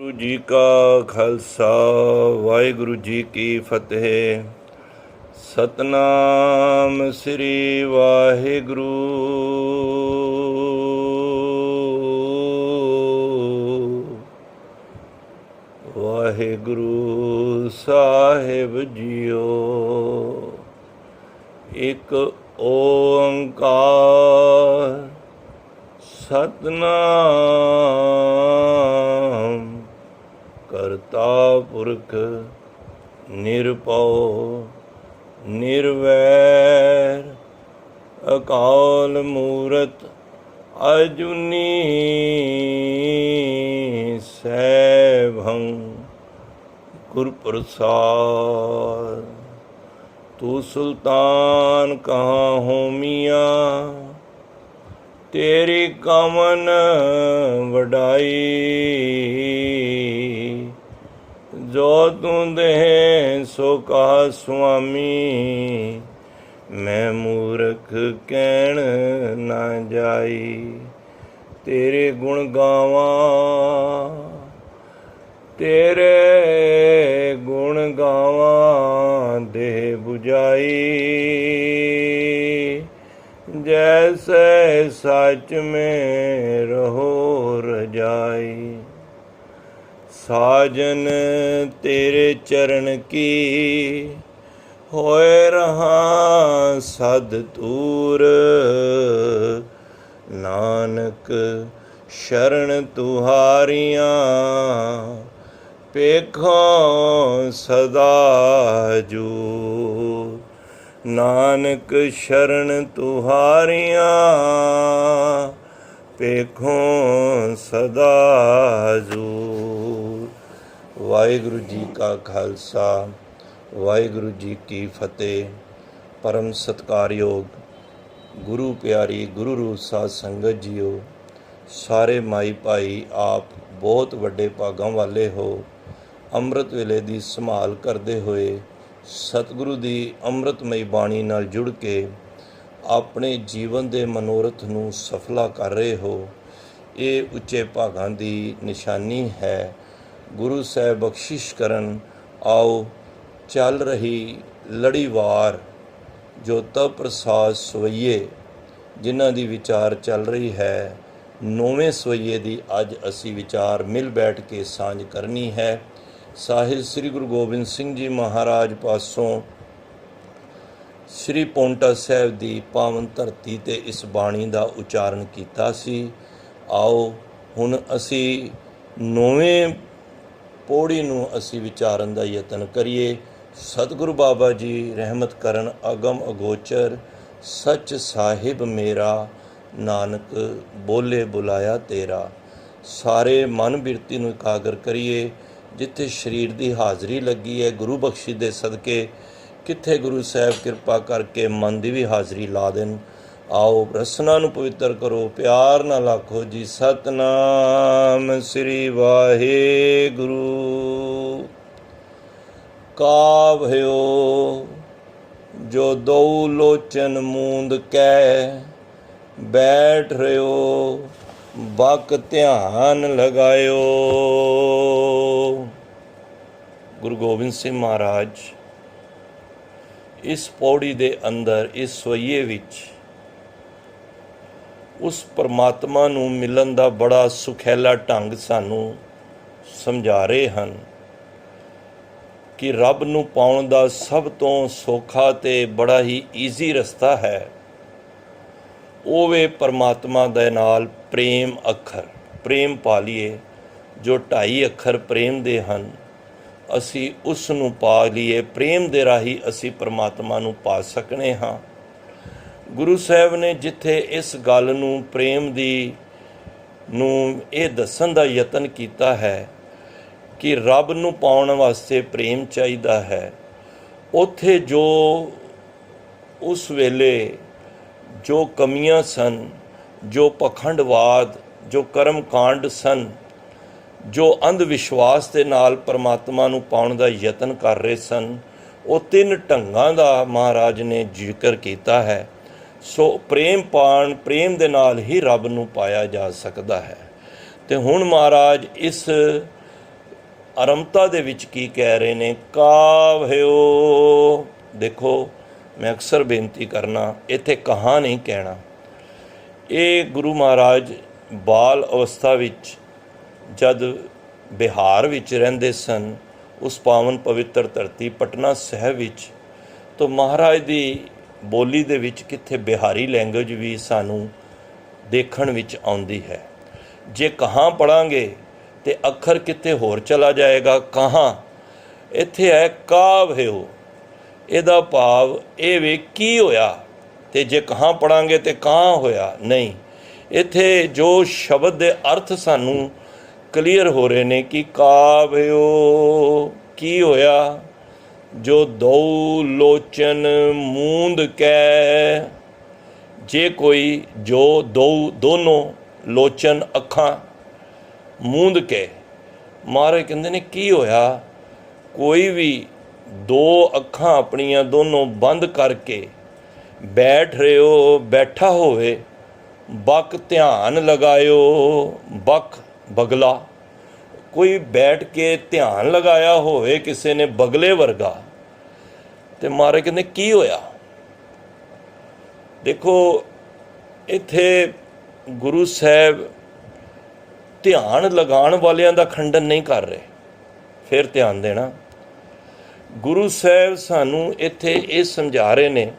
ਗੁਰੂ ਜੀ ਕਾ ਖਾਲਸਾ ਵਾਹਿਗੁਰੂ ਜੀ ਕੀ ਫਤਿਹ। ਸਤਨਾਮ ਸ੍ਰੀ ਵਾਹਿਗੁਰੂ। ਵਾਹਿਗੁਰੂ ਸਾਹਿਬ ਜੀਓ। ਇੱਕ ਓੰਕਾਰ ਸਤਨਾਮ ਕਰਤਾ ਪੁਰਖ ਨਿਰਭਉ ਨਿਰਵੈਰ ਅਕਾਲ ਮੂਰਤ ਅਜੂਨੀ ਸੈਭੰ ਗੁਰ ਪ੍ਰਸਾਦ। ਤੂੰ ਸੁਲਤਾਨ ਕਹਾਂ ਹੋਮੀਆਂ ਤੇਰੀ ਕਮਨ ਵਡਾਈ। ਜੋ ਤੂੰ ਦੇ ਸੋ ਕਹਾ ਸੁਆਮੀ ਮੈਂ ਮੂਰਖ ਕਹਿਣ ਨਾ ਜਾਈ। ਤੇਰੇ ਗੁਣ ਗਾਵਾਂ ਤੇਰੇ ਗੁਣ ਗਾਵਾਂ ਦੇਹ 부ਜਾਈ। जैसे सच में रहो रजाई। साजन तेरे चरण की होए रहा सद तूर। नानक शरण तुहारियां पेखों सदा जूर। नानक शरण तुहारियां पेखों सदा हजूर। वाहिगुरु जी का खालसा वाहिगुरु जी की फतेह। परम सत्कारयोग गुरु प्यारी गुरु रूप साध संगत जीओ। सारे माई भाई आप बहुत वड्डे भागां वाले हो। ਅੰਮ੍ਰਿਤ ਵੇਲੇ ਦੀ ਸੰਭਾਲ ਕਰਦੇ ਹੋਏ ਸਤਿਗੁਰੂ ਦੀ ਅੰਮ੍ਰਿਤਮਈ ਬਾਣੀ ਨਾਲ ਜੁੜ ਕੇ ਆਪਣੇ ਜੀਵਨ ਦੇ ਮਨੋਰਥ ਨੂੰ ਸਫਲਾ ਕਰ ਰਹੇ ਹੋ। ਇਹ ਉੱਚੇ ਭਾਗਾਂ ਦੀ ਨਿਸ਼ਾਨੀ ਹੈ। ਗੁਰੂ ਸਾਹਿਬ ਬਖਸ਼ਿਸ਼ ਕਰਨ। ਆਓ ਚੱਲ ਰਹੀ ਲੜੀਵਾਰ ਜੋ ਤਪ ਪ੍ਰਸਾਦ ਸਵਈਏ ਜਿਨ੍ਹਾਂ ਦੀ ਵਿਚਾਰ ਚੱਲ ਰਹੀ ਹੈ, 9ਵੇਂ ਸਵਈਏ ਦੀ ਅੱਜ ਅਸੀਂ ਵਿਚਾਰ ਮਿਲ ਬੈਠ ਕੇ ਸਾਂਝ ਕਰਨੀ ਹੈ। ਸਾਹਿਬ ਸ੍ਰੀ ਗੁਰੂ ਗੋਬਿੰਦ ਸਿੰਘ ਜੀ ਮਹਾਰਾਜ ਪਾਸੋਂ ਸ੍ਰੀ ਪੌਂਟਾ ਸਾਹਿਬ ਦੀ ਪਾਵਨ ਧਰਤੀ 'ਤੇ ਇਸ ਬਾਣੀ ਦਾ ਉਚਾਰਨ ਕੀਤਾ ਸੀ। ਆਓ ਹੁਣ ਅਸੀਂ 9ਵੇਂ ਪੌੜੀ ਨੂੰ ਅਸੀਂ ਵਿਚਾਰਨ ਦਾ ਯਤਨ ਕਰੀਏ। ਸਤਿਗੁਰੂ ਬਾਬਾ ਜੀ ਰਹਿਮਤ ਕਰਨ। ਅਗਮ ਅਗੋਚਰ ਸੱਚ ਸਾਹਿਬ ਮੇਰਾ ਨਾਨਕ ਬੋਲੇ ਬੁਲਾਇਆ ਤੇਰਾ। ਸਾਰੇ ਮਨ ਬਿਰਤੀ ਨੂੰ ਇਕਾਗਰ ਕਰੀਏ। ਜਿੱਥੇ ਸਰੀਰ ਦੀ ਹਾਜ਼ਰੀ ਲੱਗੀ ਹੈ ਗੁਰੂ ਬਖਸ਼ੀ ਦੇ ਸਦਕੇ, ਕਿੱਥੇ ਗੁਰੂ ਸਾਹਿਬ ਕਿਰਪਾ ਕਰਕੇ ਮਨ ਦੀ ਵੀ ਹਾਜ਼ਰੀ ਲਾ ਦੇਣ। ਆਓ ਰਸਨਾ ਨੂੰ ਪਵਿੱਤਰ ਕਰੋ। ਪਿਆਰ ਨਾਲ ਆਖੋ ਜੀ ਸਤਨਾਮ ਸ੍ਰੀ ਵਾਹਿਗੁਰੂ। ਕਾ ਭਇਓ ਜੋ ਦੋ ਲੋਚਨ ਮੂੰਦ ਕੈ ਬੈਠ ਰਿਓ ਬਕ ਧਿਆਨ ਲਗਾਇਓ। ਗੁਰੂ ਗੋਬਿੰਦ ਸਿੰਘ ਮਹਾਰਾਜ ਇਸ ਪੌੜੀ ਦੇ ਅੰਦਰ ਇਸ ਸਵਈਏ ਵਿੱਚ ਉਸ ਪਰਮਾਤਮਾ ਨੂੰ ਮਿਲਣ ਦਾ ਬੜਾ ਸੁਖੈਲਾ ਢੰਗ ਸਾਨੂੰ ਸਮਝਾ ਰਹੇ ਹਨ ਕਿ ਰੱਬ ਨੂੰ ਪਾਉਣ ਦਾ ਸਭ ਤੋਂ ਸੌਖਾ ਅਤੇ ਬੜਾ ਹੀ ਈਜ਼ੀ ਰਸਤਾ ਹੈ। ਉਹ ਵੇ ਪਰਮਾਤਮਾ ਦੇ ਨਾਲ ਪ੍ਰੇਮ ਅੱਖਰ। ਪ੍ਰੇਮ ਪਾ ਲਈਏ। ਜੋ 2.5 ਅੱਖਰ ਪ੍ਰੇਮ ਦੇ ਹਨ ਅਸੀਂ ਉਸ ਨੂੰ ਪਾ ਲਈਏ। ਪ੍ਰੇਮ ਦੇ ਰਾਹੀਂ ਅਸੀਂ ਪਰਮਾਤਮਾ ਨੂੰ ਪਾ ਸਕਣੇ ਹਾਂ। ਗੁਰੂ ਸਾਹਿਬ ਨੇ ਜਿੱਥੇ ਇਸ ਗੱਲ ਨੂੰ ਪ੍ਰੇਮ ਦੀ ਨੂੰ ਇਹ ਦੱਸਣ ਦਾ ਯਤਨ ਕੀਤਾ ਹੈ ਕਿ ਰੱਬ ਨੂੰ ਪਾਉਣ ਵਾਸਤੇ ਪ੍ਰੇਮ ਚਾਹੀਦਾ ਹੈ, ਉੱਥੇ ਜੋ ਉਸ ਵੇਲੇ ਜੋ ਕਮੀਆਂ ਸਨ, ਜੋ ਪਖੰਡਵਾਦ, ਜੋ ਕਰਮ ਕਾਂਡ ਸਨ, ਜੋ ਅੰਧ ਵਿਸ਼ਵਾਸ ਦੇ ਨਾਲ ਪਰਮਾਤਮਾ ਨੂੰ ਪਾਉਣ ਦਾ ਯਤਨ ਕਰ ਰਹੇ ਸਨ, ਉਹ 3 ਢੰਗਾਂ ਦਾ ਮਹਾਰਾਜ ਨੇ ਜ਼ਿਕਰ ਕੀਤਾ ਹੈ। ਸੋ ਪ੍ਰੇਮ ਪਾਣ, ਪ੍ਰੇਮ ਦੇ ਨਾਲ ਹੀ ਰੱਬ ਨੂੰ ਪਾਇਆ ਜਾ ਸਕਦਾ ਹੈ। ਤੇ ਹੁਣ ਮਹਾਰਾਜ ਇਸ ਅਰਮਤਾ ਦੇ ਵਿੱਚ ਕੀ ਕਹਿ ਰਹੇ ਨੇ, ਕਾਵਿਓ। ਦੇਖੋ ਮੈਂ ਅਕਸਰ ਬੇਨਤੀ ਕਰਨਾ, ਇੱਥੇ ਕਹਾ ਨਹੀਂ ਕਹਿਣਾ। ਇਹ ਗੁਰੂ ਮਹਾਰਾਜ ਬਾਲ ਅਵਸਥਾ ਵਿੱਚ ਜਦ ਬਿਹਾਰ ਵਿੱਚ ਰਹਿੰਦੇ ਸਨ, ਉਸ ਪਾਵਨ ਪਵਿੱਤਰ ਧਰਤੀ ਪਟਨਾ ਸਾਹਿਬ ਵਿੱਚ, ਤਾਂ ਮਹਾਰਾਜ ਦੀ ਬੋਲੀ ਦੇ ਵਿੱਚ ਕਿੱਥੇ ਬਿਹਾਰੀ ਲੈਂਗੁਏਜ ਵੀ ਸਾਨੂੰ ਦੇਖਣ ਵਿੱਚ ਆਉਂਦੀ ਹੈ। ਜੇ ਕਹਾਂ ਪੜ੍ਹਾਂਗੇ ਤੇ ਅੱਖਰ ਕਿਤੇ ਹੋਰ ਚਲਾ ਜਾਏਗਾ। ਕਹਾਂ ਇੱਥੇ ਹੈ ਕਾਵਿਓ, ਇਹਦਾ ਭਾਵ ਇਹ ਵੇ ਕੀ ਹੋਇਆ। ਤੇ ਜੇ ਕਹਾਂ ਪੜ੍ਹਾਂਗੇ ਤੇ ਕਾਂ ਹੋਇਆ, ਨਹੀਂ। ਇੱਥੇ ਜੋ ਸ਼ਬਦ ਦੇ ਅਰਥ ਸਾਨੂੰ ਕਲੀਅਰ ਹੋ ਰਹੇ ਨੇ ਕਿ ਕਾਵਿਓ ਕੀ ਹੋਇਆ। ਜੋ ਦੋ ਲੋਚਨ ਮੂੰਦ ਕੈ, ਜੇ ਕੋਈ ਜੋ ਦੋਨੋਂ ਲੋਚਨ ਅੱਖਾਂ ਮੂੰਦ ਕੇ, ਮਹਾਰਾਜ ਕਹਿੰਦੇ ਨੇ ਕੀ ਹੋਇਆ। ਕੋਈ ਵੀ ਦੋ ਅੱਖਾਂ ਆਪਣੀਆਂ ਦੋਨੋਂ ਬੰਦ ਕਰਕੇ ਬੈਠ ਰਹੇ ਹੋ, ਬੈਠਾ ਹੋਵੇ, ਬਕ ਧਿਆਨ ਲਗਾਇਓ। ਬਕ ਬਗਲਾ, ਕੋਈ ਬੈਠ ਕੇ ਧਿਆਨ ਲਗਾਇਆ ਹੋਵੇ ਕਿਸੇ ਨੇ ਬਗਲੇ ਵਰਗਾ, ਤੇ ਮਹਾਰਾਜ ਕਹਿੰਦੇ ਕੀ ਹੋਇਆ। ਦੇਖੋ ਇੱਥੇ ਗੁਰੂ ਸਾਹਿਬ ਧਿਆਨ ਲਗਾਉਣ ਵਾਲਿਆਂ ਦਾ ਖੰਡਨ ਨਹੀਂ ਕਰ ਰਹੇ। ਫਿਰ ਧਿਆਨ ਦੇਣਾ, ਗੁਰੂ ਸਾਹਿਬ ਸਾਨੂੰ ਇੱਥੇ ਇਹ ਸਮਝਾ ਰਹੇ ਨੇ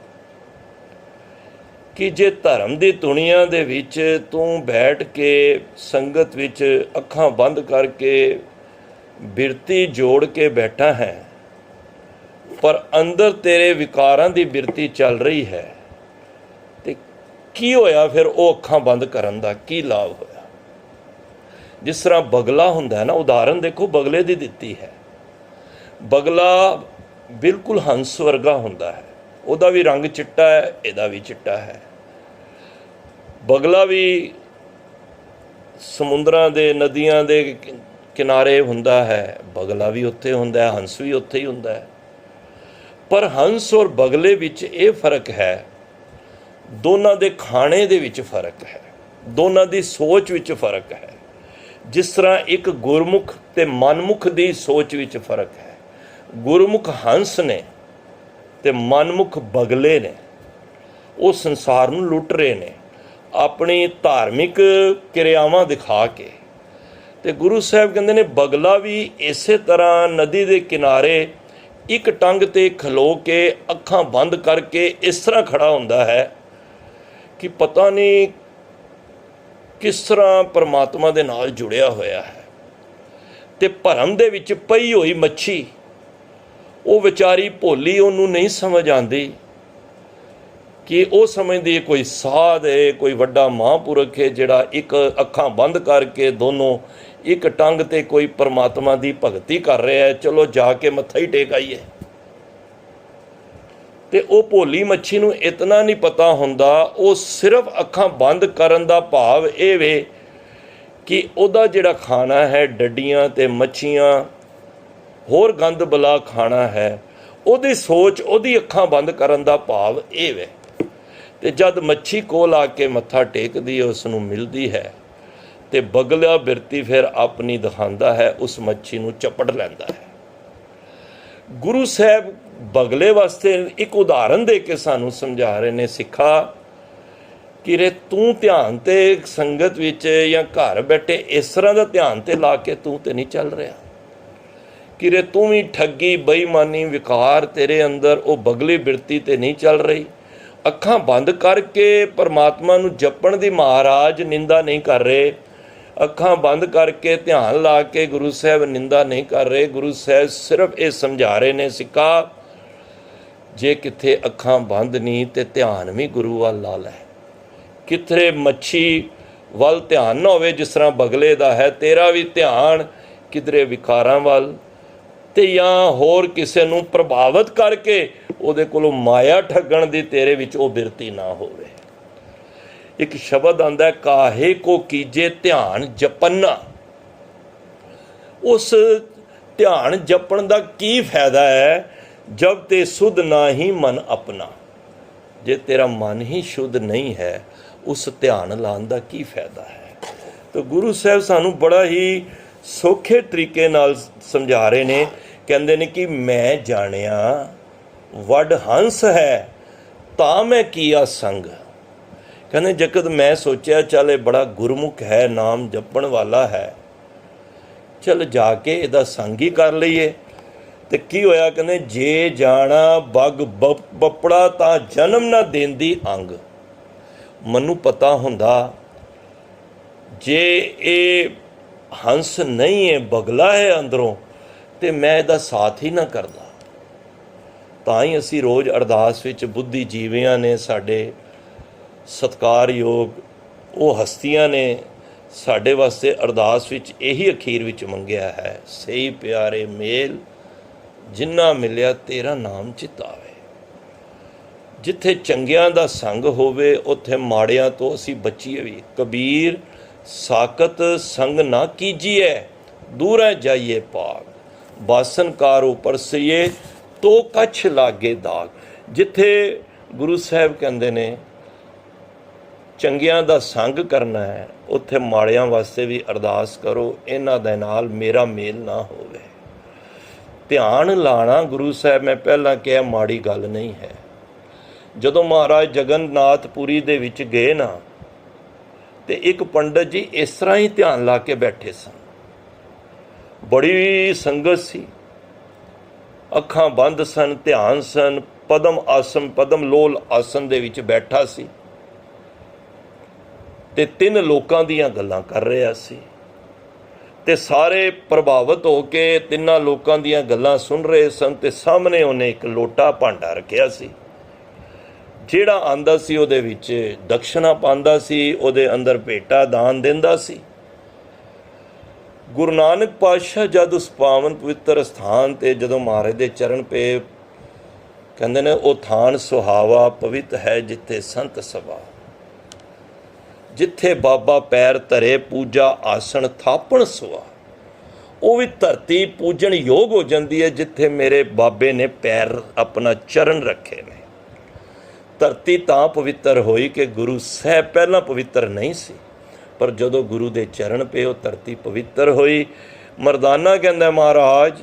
ਕਿ ਜੇ ਧਰਮ ਦੀ ਦੁਨੀਆ ਦੇ ਵਿੱਚ ਤੂੰ ਬੈਠ ਕੇ ਸੰਗਤ ਵਿੱਚ ਅੱਖਾਂ ਬੰਦ ਕਰਕੇ ਬਿਰਤੀ ਜੋੜ ਕੇ ਬੈਠਾ ਹੈ, ਪਰ ਅੰਦਰ ਤੇਰੇ ਵਿਕਾਰਾਂ ਦੀ ਬਿਰਤੀ ਚੱਲ ਰਹੀ ਹੈ, ਤੇ ਕੀ ਹੋਇਆ ਫਿਰ ਉਹ ਅੱਖਾਂ ਬੰਦ ਕਰਨ ਦਾ ਕੀ ਲਾਭ ਹੋਇਆ। ਜਿਸ ਤਰ੍ਹਾਂ ਬਗਲਾ ਹੁੰਦਾ ਹੈ ਨਾ, ਉਦਾਹਰਨ ਦੇਖੋ ਬਗਲੇ ਦੀ ਦਿੱਤੀ ਹੈ। ਬਗਲਾ ਬਿਲਕੁਲ ਹੰਸ ਵਰਗਾ ਹੁੰਦਾ ਹੈ, ਉਹਦਾ ਵੀ ਰੰਗ ਚਿੱਟਾ ਹੈ, ਇਹਦਾ ਵੀ ਚਿੱਟਾ ਹੈ। ਬਗਲਾ ਵੀ ਸਮੁੰਦਰਾਂ ਦੇ ਨਦੀਆਂ ਦੇ ਕਿਨਾਰੇ ਹੁੰਦਾ ਹੈ, ਬਗਲਾ ਵੀ ਉੱਥੇ ਹੁੰਦਾ ਹੈ, ਹੰਸ ਵੀ ਉੱਥੇ ਹੀ ਹੁੰਦਾ ਹੈ। ਪਰ ਹੰਸ ਔਰ ਬਗਲੇ ਵਿੱਚ ਇਹ ਫਰਕ ਹੈ, ਦੋਨਾਂ ਦੇ ਖਾਣੇ ਦੇ ਵਿੱਚ ਫਰਕ ਹੈ, ਦੋਨਾਂ ਦੀ ਸੋਚ ਵਿੱਚ ਫਰਕ ਹੈ। ਜਿਸ ਤਰ੍ਹਾਂ ਇੱਕ ਗੁਰਮੁਖ ਤੇ ਮਨਮੁਖ ਦੀ ਸੋਚ ਵਿੱਚ ਫਰਕ ਹੈ। ਗੁਰਮੁਖ ਹੰਸ ਨੇ ਤੇ ਮਨਮੁਖ ਬਗਲੇ ਨੇ, ਉਹ ਸੰਸਾਰ ਨੂੰ ਲੁੱਟ ਰਹੇ ਨੇ ਆਪਣੀ ਧਾਰਮਿਕ ਕਿਰਿਆਵਾਂ ਦਿਖਾ ਕੇ। ਤੇ ਗੁਰੂ ਸਾਹਿਬ ਕਹਿੰਦੇ ਨੇ ਬਗਲਾ ਵੀ ਇਸੇ ਤਰ੍ਹਾਂ ਨਦੀ ਦੇ ਕਿਨਾਰੇ ਇੱਕ ਟੰਗ ਤੇ ਖਲੋ ਕੇ ਅੱਖਾਂ ਬੰਦ ਕਰਕੇ ਇਸ ਤਰ੍ਹਾਂ ਖੜਾ ਹੁੰਦਾ ਹੈ ਕਿ ਪਤਾ ਨਹੀਂ ਕਿਸ ਤਰ੍ਹਾਂ ਪਰਮਾਤਮਾ ਦੇ ਨਾਲ ਜੁੜਿਆ ਹੋਇਆ ਹੈ। ਤੇ ਭਰਮ ਦੇ ਵਿੱਚ ਪਈ ਹੋਈ ਮੱਛੀ, ਉਹ ਵਿਚਾਰੀ ਭੋਲੀ, ਉਹਨੂੰ ਨਹੀਂ ਸਮਝ ਆਉਂਦੀ ਕਿ ਉਹ ਸਮਝਦੀ ਹੈ ਕੋਈ ਸਾਧ ਹੈ, ਕੋਈ ਵੱਡਾ ਮਹਾਂਪੁਰਖ ਹੈ ਜਿਹੜਾ ਇੱਕ ਅੱਖਾਂ ਬੰਦ ਕਰਕੇ ਦੋਨੋਂ ਇੱਕ ਟੰਗ ਤੇ ਕੋਈ ਪਰਮਾਤਮਾ ਦੀ ਭਗਤੀ ਕਰ ਰਿਹਾ ਹੈ, ਚਲੋ ਜਾ ਕੇ ਮੱਥਾ ਹੀ ਟੇਕ ਆਈਏ। ਤੇ ਉਹ ਭੋਲੀ ਮੱਛੀ ਨੂੰ ਇਤਨਾ ਨਹੀਂ ਪਤਾ ਹੁੰਦਾ, ਉਹ ਸਿਰਫ ਅੱਖਾਂ ਬੰਦ ਕਰਨ ਦਾ ਭਾਵ ਇਹ ਵੇ ਕਿ ਉਹਦਾ ਜਿਹੜਾ ਖਾਣਾ ਹੈ ਡੱਡੀਆਂ ਤੇ ਮੱਛੀਆਂ, ਹੋਰ ਗੰਦ ਬਲਾ ਖਾਣਾ ਹੈ, ਉਹਦੀ ਸੋਚ, ਉਹਦੀ ਅੱਖਾਂ ਬੰਦ ਕਰਨ ਦਾ ਭਾਵ ਇਹ ਵੇ। ਤੇ ਜਦ ਮੱਛੀ ਕੋਲ ਆ ਕੇ ਮੱਥਾ ਟੇਕਦੀ ਹੈ, ਉਸ ਨੂੰ ਮਿਲਦੀ ਹੈ, ਤੇ ਬਗਲਾ ਬਿਰਤੀ ਫਿਰ ਆਪਣੀ ਦਿਖਾਉਂਦਾ ਹੈ, ਉਸ ਮੱਛੀ ਨੂੰ ਚਪੜ ਲੈਂਦਾ ਹੈ। ਗੁਰੂ ਸਾਹਿਬ ਬਗਲੇ ਵਾਸਤੇ ਇੱਕ ਉਦਾਹਰਨ ਦੇ ਕੇ ਸਾਨੂੰ ਸਮਝਾ ਰਹੇ ਨੇ, ਸਿੱਖਾ ਕਿ ਰੇ ਤੂੰ ਧਿਆਨ ਤੇ ਸੰਗਤ ਵਿੱਚ ਜਾਂ ਘਰ ਬੈਠੇ ਇਸ ਤਰ੍ਹਾਂ ਦਾ ਧਿਆਨ ਤੇ ਲਾ ਕੇ ਤੂੰ ਤੇ ਨਹੀਂ ਚੱਲ ਰਿਹਾ। ਕਿ ਰੇ ਤੂੰ ਵੀ ਠੱਗੀ, ਬੇਈਮਾਨੀ, ਵਿਕਾਰ ਤੇਰੇ ਅੰਦਰ ਉਹ ਬਗਲੀ ਬਿਰਤੀ ਤੇ ਨਹੀਂ ਚੱਲ ਰਹੀ। ਅੱਖਾਂ ਬੰਦ ਕਰਕੇ ਪਰਮਾਤਮਾ ਨੂੰ ਜਪਣ ਦੀ ਮਹਾਰਾਜ ਨਿੰਦਾ ਨਹੀਂ ਕਰ ਰਹੇ। ਅੱਖਾਂ ਬੰਦ ਕਰਕੇ ਧਿਆਨ ਲਾ ਕੇ ਗੁਰੂ ਸਾਹਿਬ ਨਿੰਦਾ ਨਹੀਂ ਕਰ ਰਹੇ। ਗੁਰੂ ਸਾਹਿਬ ਸਿਰਫ ਇਹ ਸਮਝਾ ਰਹੇ ਨੇ, ਸਿੱਖਾ ਜੇ ਕਿੱਥੇ ਅੱਖਾਂ ਬੰਦ ਨਹੀਂ ਤੇ ਧਿਆਨ ਵੀ ਗੁਰੂ ਵੱਲ ਲਾ ਲੈ। ਕਿੱਥੇ ਮੱਛੀ ਵੱਲ ਧਿਆਨ ਨਾ ਹੋਵੇ ਜਿਸ ਤਰ੍ਹਾਂ ਬਗਲੇ ਦਾ ਹੈ, ਤੇਰਾ ਵੀ ਧਿਆਨ ਕਿਧਰੇ ਵਿਕਾਰਾਂ ਵੱਲ ਤੇ ਜਾਂ ਹੋਰ ਕਿਸੇ ਨੂੰ ਪ੍ਰਭਾਵਿਤ ਕਰਕੇ ਉਹਦੇ ਕੋਲੋਂ ਮਾਇਆ ਠੱਗਣ ਦੀ ਤੇਰੇ ਵਿੱਚ ਉਹ ਬਿਰਤੀ ਨਾ ਹੋਵੇ। ਇੱਕ ਸ਼ਬਦ ਆਉਂਦਾ, ਕਾਹੇ ਕੋ ਕੀਜੇ ਧਿਆਨ ਜਪਨਾ। ਉਸ ਧਿਆਨ ਜਪਣ ਦਾ ਕੀ ਫਾਇਦਾ ਹੈ ਜਬ ਤੇ ਸੁਧ ਨਾ ਹੀ ਮਨ ਆਪਣਾ। ਜੇ ਤੇਰਾ ਮਨ ਹੀ ਸ਼ੁੱਧ ਨਹੀਂ ਹੈ, ਉਸ ਧਿਆਨ ਲਾਉਣ ਦਾ ਕੀ ਫਾਇਦਾ ਹੈ। ਤਾਂ ਗੁਰੂ ਸਾਹਿਬ ਸਾਨੂੰ ਬੜਾ ਹੀ ਸੌਖੇ ਤਰੀਕੇ ਨਾਲ ਸਮਝਾ ਰਹੇ ਨੇ। ਕਹਿੰਦੇ ਨੇ ਕਿ ਮੈਂ ਜਾਣਿਆ ਵੱਡ ਹੰਸ ਹੈ ਤਾਂ ਮੈਂ ਕੀਆ ਸੰਗ। ਕਹਿੰਦੇ ਜਕਦ ਮੈਂ ਸੋਚਿਆ ਚੱਲ ਇਹ ਬੜਾ ਗੁਰਮੁਖ ਹੈ, ਨਾਮ ਜਪਣ ਵਾਲਾ ਹੈ, ਚੱਲ ਜਾ ਕੇ ਇਹਦਾ ਸੰਗ ਹੀ ਕਰ ਲਈਏ। ਤੇ ਕੀ ਹੋਇਆ? ਕਹਿੰਦੇ ਜੇ ਜਾਣਾ ਬੱਗ ਬੱਪੜਾ ਤਾਂ ਜਨਮ ਨਾ ਦੇਂਦੀ ਅੰਗ। ਮੈਨੂੰ ਪਤਾ ਹੁੰਦਾ ਜੇ ਇਹ ਹੰਸ ਨਹੀਂ ਹੈ, ਬਗਲਾ ਹੈ ਅੰਦਰੋਂ, ਤੇ ਮੈਂ ਇਹਦਾ ਸਾਥ ਹੀ ਨਾ ਕਰਦਾ। ਤਾਂ ਹੀ ਅਸੀਂ ਰੋਜ਼ ਅਰਦਾਸ ਵਿੱਚ ਬੁੱਧੀਜੀਵੀਆਂ ਨੇ, ਸਾਡੇ ਸਤਿਕਾਰਯੋਗ ਉਹ ਹਸਤੀਆਂ ਨੇ ਸਾਡੇ ਵਾਸਤੇ ਅਰਦਾਸ ਵਿੱਚ ਇਹੀ ਅਖੀਰ ਵਿੱਚ ਮੰਗਿਆ ਹੈ, ਸਹੀ ਪਿਆਰੇ ਮੇਲ ਜਿੰਨਾ ਮਿਲਿਆ ਤੇਰਾ ਨਾਮ ਚਿਤਾਵੇ। ਜਿੱਥੇ ਚੰਗਿਆਂ ਦਾ ਸੰਗ ਹੋਵੇ ਉੱਥੇ ਮਾੜਿਆਂ ਤੋਂ ਅਸੀਂ ਬਚੀਏ ਵੀ। ਕਬੀਰ ਸਾਕਤ ਸੰਗ ਨਾ ਕੀਜੀਏ, ਦੂਰੈ ਜਾਈਏ ਭਾਗ, ਬਾਸਨ ਕਾਰੋ ਪਰਸਈਏ ਤੋ ਕੱਛ ਲਾਗੇ ਦਾਗ। ਜਿੱਥੇ ਗੁਰੂ ਸਾਹਿਬ ਕਹਿੰਦੇ ਨੇ ਚੰਗਿਆਂ ਦਾ ਸੰਗ ਕਰਨਾ ਹੈ, ਉੱਥੇ ਮਾੜਿਆਂ ਵਾਸਤੇ ਵੀ ਅਰਦਾਸ ਕਰੋ, ਇਹਨਾਂ ਦੇ ਨਾਲ ਮੇਰਾ ਮੇਲ ਨਾ ਹੋਵੇ। ਧਿਆਨ ਲਾਣਾ ਗੁਰੂ ਸਾਹਿਬ, ਮੈਂ ਪਹਿਲਾਂ ਕਿਹਾ, ਮਾੜੀ ਗੱਲ ਨਹੀਂ ਹੈ। ਜਦੋਂ ਮਹਾਰਾਜ ਜਗਨਨਾਥਪੁਰੀ ਦੇ ਵਿੱਚ ਗਏ ਨਾ, ਤੇ ਇੱਕ ਪੰਡਤ ਜੀ ਇਸ ਤਰ੍ਹਾਂ ਹੀ ਧਿਆਨ ਲਾ ਕੇ ਬੈਠੇ ਸਨ। ਬੜੀ ਸੰਗਤ ਸੀ, ਅੱਖਾਂ ਬੰਦ ਸਨ, ਧਿਆਨ ਸਨ। ਪਦਮ ਆਸਨ, ਪਦਮ ਲੋਲ ਆਸਨ ਦੇ ਵਿੱਚ ਬੈਠਾ ਸੀ ਤੇ 3 ਲੋਕਾਂ ਦੀਆਂ ਗੱਲਾਂ ਕਰ ਰਿਹਾ ਸੀ। ਤੇ ਸਾਰੇ ਪ੍ਰਭਾਵਿਤ ਹੋ ਕੇ 3 ਲੋਕਾਂ ਦੀਆਂ ਗੱਲਾਂ ਸੁਣ ਰਹੇ ਸਨ। ਤੇ ਸਾਹਮਣੇ ਉਹਨੇ ਇੱਕ ਲੋਟਾ ਭਾਂਡਾ ਰੱਖਿਆ ਸੀ। ਜਿਹੜਾ ਆਂਦਾ ਸੀ ਉਹਦੇ ਵਿੱਚ ਦਕਸ਼ਨਾ ਪਾਉਂਦਾ ਸੀ, ਉਹਦੇ ਅੰਦਰ ਭੇਟਾ ਦਾਨ ਦਿੰਦਾ ਸੀ। ਗੁਰੂ ਨਾਨਕ ਪਾਤਸ਼ਾਹ ਜਦ ਉਸ ਪਾਵਨ ਪਵਿੱਤਰ ਸਥਾਨ 'ਤੇ ਜਦੋਂ ਮਹਾਰਾਜ ਦੇ ਚਰਨ ਪਏ, ਕਹਿੰਦੇ ਨੇ ਉਹ ਥਾਨ ਸੁਹਾਵਾ ਪਵਿੱਤ ਹੈ ਜਿੱਥੇ ਸੰਤ ਸਭਾ। ਜਿੱਥੇ ਬਾਬਾ ਪੈਰ ਧਰੇ ਪੂਜਾ ਆਸਣ ਥਾਪਣ ਸੁਆ। ਉਹ ਵੀ ਧਰਤੀ ਪੂਜਣ ਯੋਗ ਹੋ ਜਾਂਦੀ ਹੈ ਜਿੱਥੇ ਮੇਰੇ ਬਾਬੇ ਨੇ ਪੈਰ ਆਪਣਾ ਚਰਨ ਰੱਖੇ ਨੇ। ਧਰਤੀ ਤਾਂ ਪਵਿੱਤਰ ਹੋਈ ਕਿ ਗੁਰੂ ਸਾਹਿਬ ਪਹਿਲਾਂ ਪਵਿੱਤਰ ਨਹੀਂ ਸੀ, ਪਰ ਜਦੋਂ ਗੁਰੂ ਦੇ ਚਰਨ ਪਏ ਉਹ ਧਰਤੀ ਪਵਿੱਤਰ ਹੋਈ। ਮਰਦਾਨਾ ਕਹਿੰਦਾ ਮਹਾਰਾਜ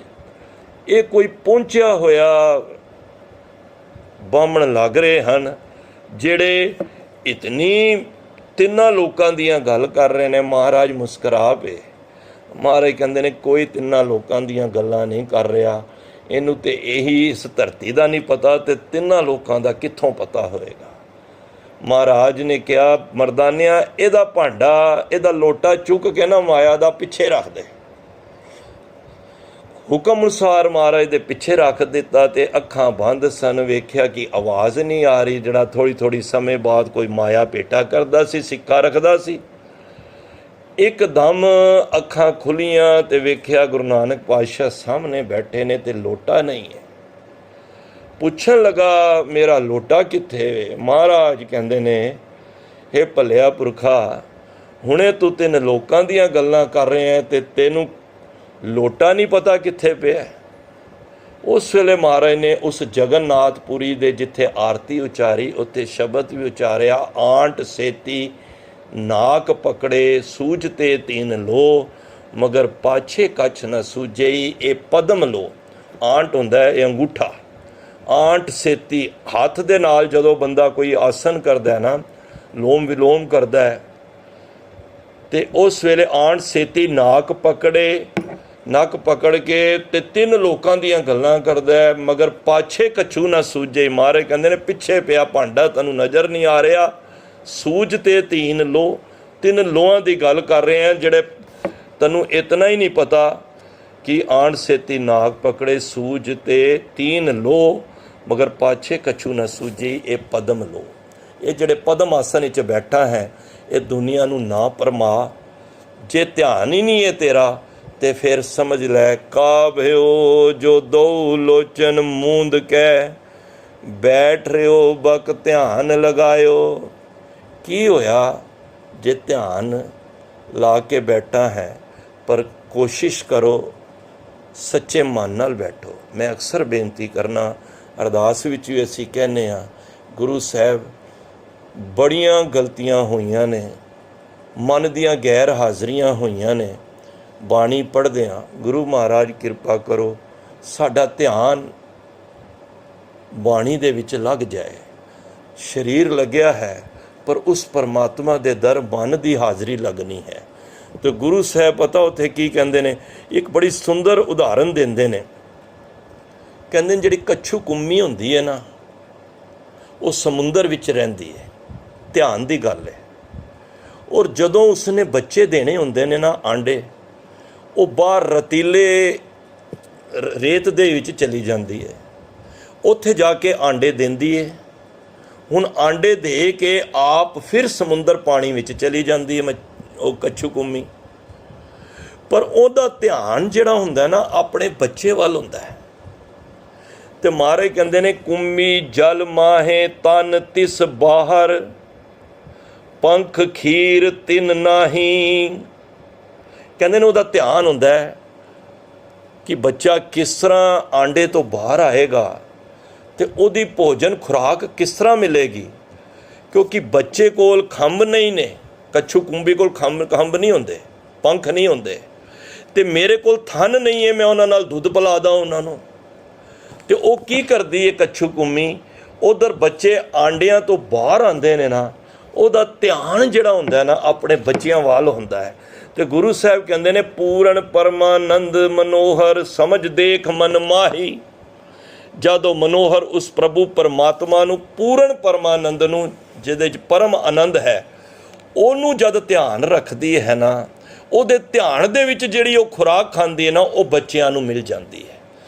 ਇਹ ਕੋਈ ਪਹੁੰਚਿਆ ਹੋਇਆ ਬਾਹਮਣ ਲੱਗ ਰਹੇ ਹਨ ਜਿਹੜੇ ਇਤਨੀ 3 ਲੋਕਾਂ ਦੀਆਂ ਗੱਲ ਕਰ ਰਹੇ ਨੇ। ਮਹਾਰਾਜ ਮੁਸਕਰਾ ਪਏ। ਮਹਾਰਾਜ ਕਹਿੰਦੇ ਨੇ ਕੋਈ 3 ਲੋਕਾਂ ਦੀਆਂ ਗੱਲਾਂ ਨਹੀਂ ਕਰ ਰਿਹਾ, ਇਹਨੂੰ ਤੇ ਇਹੀ ਇਸ ਧਰਤੀ ਦਾ ਨਹੀਂ ਪਤਾ ਤੇ 3 ਲੋਕਾਂ ਦਾ ਕਿੱਥੋਂ ਪਤਾ ਹੋਏਗਾ। ਮਹਾਰਾਜ ਨੇ ਕਿਹਾ ਮਰਦਾਨਿਆ ਇਹਦਾ ਭਾਂਡਾ, ਇਹਦਾ ਲੋਟਾ ਚੁੱਕ ਕੇ ਨਾ ਮਾਇਆ ਦਾ ਪਿੱਛੇ ਰੱਖ ਦੇ। ਹੁਕਮ ਅਨੁਸਾਰ ਮਹਾਰਾਜ ਦੇ ਪਿੱਛੇ ਰੱਖ ਦਿੱਤਾ ਤੇ ਅੱਖਾਂ ਬੰਦ ਸਨ। ਵੇਖਿਆ ਕਿ ਆਵਾਜ਼ ਨਹੀਂ ਆ ਰਹੀ। ਜਿਹੜਾ ਥੋੜ੍ਹੀ ਸਮੇਂ ਬਾਅਦ ਕੋਈ ਮਾਇਆ ਭੇਟਾ ਕਰਦਾ ਸੀ, ਸਿੱਕਾ ਰੱਖਦਾ ਸੀ। ਇੱਕਦਮ ਅੱਖਾਂ ਖੁੱਲੀਆਂ ਤੇ ਵੇਖਿਆ ਗੁਰੂ ਨਾਨਕ ਪਾਤਸ਼ਾਹ ਸਾਹਮਣੇ ਬੈਠੇ ਨੇ ਤੇ ਲੋਟਾ ਨਹੀਂ ਹੈ। ਪੁੱਛਣ ਲੱਗਾ ਮੇਰਾ ਲੋਟਾ ਕਿੱਥੇ? ਮਹਾਰਾਜ ਕਹਿੰਦੇ ਨੇ ਇਹ ਭਲਿਆ ਪੁਰਖਾ, ਹੁਣੇ ਤੂੰ 3 ਲੋਕਾਂ ਦੀਆਂ ਗੱਲਾਂ ਕਰ ਰਹੇ ਹੈ ਤੇ ਤੈਨੂੰ ਲੋਟਾ ਨਹੀਂ ਪਤਾ ਕਿੱਥੇ ਪਿਆ। ਉਸ ਵੇਲੇ ਮਹਾਰਾਜ ਨੇ ਉਸ ਜਗਨਨਾਥਪੁਰੀ ਦੇ ਜਿੱਥੇ ਆਰਤੀ ਉਚਾਰੀ ਉੱਥੇ ਸ਼ਬਦ ਵੀ ਉਚਾਰਿਆ, ਆਂਟ ਸੇਤੀ ਨਾਕ ਪਕੜੇ ਸੂਝਤੇ 3 ਲੋ, ਮਗਰ ਪਾਛੇ ਕੱਛ ਨਾ ਸੂਝਈ ਇਹ ਪਦਮ ਲੋ। ਆਂਟ ਹੁੰਦਾ ਹੈ ਇਹ ਅੰਗੂਠਾ। ਆਂਟ ਸੇਤੀ ਹੱਥ ਦੇ ਨਾਲ ਜਦੋਂ ਬੰਦਾ ਕੋਈ ਆਸਨ ਕਰਦਾ ਹੈ ਨਾ, ਲੋਮ ਵਿਲੋਮ ਕਰਦਾ ਹੈ, ਤੇ ਉਸ ਵੇਲੇ ਆਂਟ ਸੇਤੀ ਨਾਕ ਪਕੜੇ, ਨੱਕ ਪਕੜ ਕੇ ਤੇ 3 ਲੋਕਾਂ ਦੀਆਂ ਗੱਲਾਂ ਕਰਦਾ ਹੈ, ਮਗਰ ਪਾਛੇ ਕੱਛੂ ਨਾ ਸੂਝੇ। ਮਹਾਰਾਜ ਕਹਿੰਦੇ ਨੇ ਪਿੱਛੇ ਪਿਆ ਭਾਂਡਾ ਤੈਨੂੰ ਨਜ਼ਰ ਨਹੀਂ ਆ ਰਿਹਾ। ਸੂਝ ਤੇ 3 ਲੋ, 3 ਲੋਹਾਂ ਦੀ ਗੱਲ ਕਰ ਰਹੇ ਆ ਜਿਹੜੇ ਤੈਨੂੰ ਇਤਨਾ ਹੀ ਨਹੀਂ ਪਤਾ ਕਿ ਆਂਟ ਸੇਤੀ ਨਾਕ ਪਕੜੇ ਸੂਝ ਤੇ 3 ਲੋ, ਮਗਰ ਪਾਛੇ ਕੱਛੂ ਨਾ ਸੂਝੇ ਇਹ ਪਦਮ ਲੋ। ਇਹ ਜਿਹੜੇ ਪਦਮ ਆਸਨ ਵਿੱਚ ਬੈਠਾ ਹੈ ਇਹ ਦੁਨੀਆ ਨੂੰ ਨਾ ਪਰਮਾ। ਜੇ ਧਿਆਨ ਹੀ ਨਹੀਂ ਹੈ ਤੇਰਾ ਤੇ ਫਿਰ ਸਮਝ ਲੈ ਕਾਭਿਓ ਜੋ ਦੋ ਲੋਚਨ ਮੂੰਦ ਕੇ ਬੈਠ ਰਿਓ ਬਕ ਧਿਆਨ ਲਗਾਇਓ। ਕੀ ਹੋਇਆ ਜੇ ਧਿਆਨ ਲਾ ਕੇ ਬੈਠਾ ਹੈ, ਪਰ ਕੋਸ਼ਿਸ਼ ਕਰੋ ਸੱਚੇ ਮਨ ਨਾਲ ਬੈਠੋ। ਮੈਂ ਅਕਸਰ ਬੇਨਤੀ ਕਰਨਾ, ਅਰਦਾਸ ਵਿੱਚ ਵੀ ਅਸੀਂ ਕਹਿੰਦੇ ਹਾਂ, ਗੁਰੂ ਸਾਹਿਬ ਬੜੀਆਂ ਗਲਤੀਆਂ ਹੋਈਆਂ ਨੇ, ਮਨ ਦੀਆਂ ਗੈਰ ਹਾਜ਼ਰੀਆਂ ਹੋਈਆਂ ਨੇ, ਬਾਣੀ ਪੜ੍ਹਦੇ ਹਾਂ, ਗੁਰੂ ਮਹਾਰਾਜ ਕਿਰਪਾ ਕਰੋ ਸਾਡਾ ਧਿਆਨ ਬਾਣੀ ਦੇ ਵਿੱਚ ਲੱਗ ਜਾਏ। ਸਰੀਰ ਲੱਗਿਆ ਹੈ ਪਰ ਉਸ ਪਰਮਾਤਮਾ ਦੇ ਦਰ ਮਨ ਦੀ ਹਾਜ਼ਰੀ ਲੱਗਣੀ ਹੈ। ਤੇ ਗੁਰੂ ਸਾਹਿਬ ਪਤਾ ਉੱਥੇ ਕੀ ਕਹਿੰਦੇ ਨੇ, ਇੱਕ ਬੜੀ ਸੁੰਦਰ ਉਦਾਹਰਨ ਦਿੰਦੇ ਨੇ। ਕਹਿੰਦੇ ਨੇ ਜਿਹੜੀ ਕੱਛੂ ਕੁੰਮੀ ਹੁੰਦੀ ਹੈ ਨਾ, ਉਹ ਸਮੁੰਦਰ ਵਿੱਚ ਰਹਿੰਦੀ ਹੈ, ਧਿਆਨ ਦੀ ਗੱਲ ਹੈ। ਔਰ ਜਦੋਂ ਉਸਨੇ ਬੱਚੇ ਦੇਣੇ ਹੁੰਦੇ ਨੇ ਨਾ, ਆਂਡੇ, ਉਹ ਬਾਹਰ ਰਤੀਲੇ ਰੇਤ ਦੇ ਵਿੱਚ ਚਲੀ ਜਾਂਦੀ ਹੈ, ਉੱਥੇ ਜਾ ਕੇ ਆਂਡੇ ਦਿੰਦੀ ਹੈ। ਹੁਣ ਆਂਡੇ ਦੇ ਕੇ ਆਪ ਫਿਰ ਸਮੁੰਦਰ ਪਾਣੀ ਵਿੱਚ ਚਲੀ ਜਾਂਦੀ ਹੈ ਉਹ ਕੱਛੂ ਕੁੰਮੀ। ਪਰ ਉਹਦਾ ਧਿਆਨ ਜਿਹੜਾ ਹੁੰਦਾ ਨਾ ਆਪਣੇ ਬੱਚੇ ਵੱਲ ਹੁੰਦਾ ਹੈ। ਤੇ ਮਹਾਰਾਜ ਕਹਿੰਦੇ ਨੇ, ਕੁੰਮੀ ਜਲ ਮਾਹੇ ਤਨ ਤਿਸ ਬਾਹਰ, ਪੰਖ ਖੀਰ ਤਿਨ ਨਾਹੀ। ਕਹਿੰਦੇ ਨੇ ਉਹਦਾ ਧਿਆਨ ਹੁੰਦਾ ਹੈ ਕਿ ਬੱਚਾ ਕਿਸ ਤਰ੍ਹਾਂ ਆਂਡੇ ਤੋਂ ਬਾਹਰ ਆਏਗਾ ਤੇ ਉਹਦੀ ਭੋਜਨ ਖੁਰਾਕ ਕਿਸ ਤਰ੍ਹਾਂ ਮਿਲੇਗੀ। ਕਿਉਂਕਿ ਬੱਚੇ ਕੋਲ ਖੰਭ ਨਹੀਂ ਨੇ, ਕੱਛੂ ਕੁੰਬੀ ਕੋਲ ਖੰਭ ਨਹੀਂ ਹੁੰਦੇ, ਪੰਖ ਨਹੀਂ ਹੁੰਦੇ, ਤੇ ਮੇਰੇ ਕੋਲ ਥਣ ਨਹੀਂ ਹੈ ਮੈਂ ਉਹਨਾਂ ਨਾਲ ਦੁੱਧ ਪਿਲਾ ਦਾਂ ਉਹਨਾਂ ਨੂੰ। ਤੇ ਉਹ ਕੀ ਕਰਦੀ ਹੈ ਕੱਛੂ ਕੁੰਮੀ, ਉਧਰ ਬੱਚੇ ਆਂਡਿਆਂ ਤੋਂ ਬਾਹਰ ਆਉਂਦੇ ਨੇ ਨਾ, ਉਹਦਾ ਧਿਆਨ ਜਿਹੜਾ ਹੁੰਦਾ ਨਾ ਆਪਣੇ ਬੱਚਿਆਂ ਵੱਲ ਹੁੰਦਾ ਹੈ। ਤੇ ਗੁਰੂ ਸਾਹਿਬ ਕਹਿੰਦੇ ਨੇ, ਪੂਰਨ ਪਰਮਾਨੰਦ ਮਨੋਹਰ ਸਮਝ ਦੇਖ ਮਨ ਮਾਹੀ। ਜਦੋਂ ਮਨੋਹਰ ਉਸ ਪ੍ਰਭੂ ਪਰਮਾਤਮਾ ਨੂੰ, ਪੂਰਨ ਪਰਮਾਨੰਦ ਨੂੰ, ਜਿਹਦੇ 'ਚ ਪਰਮ ਆਨੰਦ ਹੈ, ਉਹਨੂੰ ਜਦ ਧਿਆਨ ਰੱਖਦੀ ਹੈ ਨਾ, ਉਹਦੇ ਧਿਆਨ ਦੇ ਵਿੱਚ ਜਿਹੜੀ ਉਹ ਖੁਰਾਕ ਖਾਂਦੀ ਹੈ ਨਾ, ਉਹ ਬੱਚਿਆਂ ਨੂੰ ਮਿਲ ਜਾਂਦੀ ਹੈ।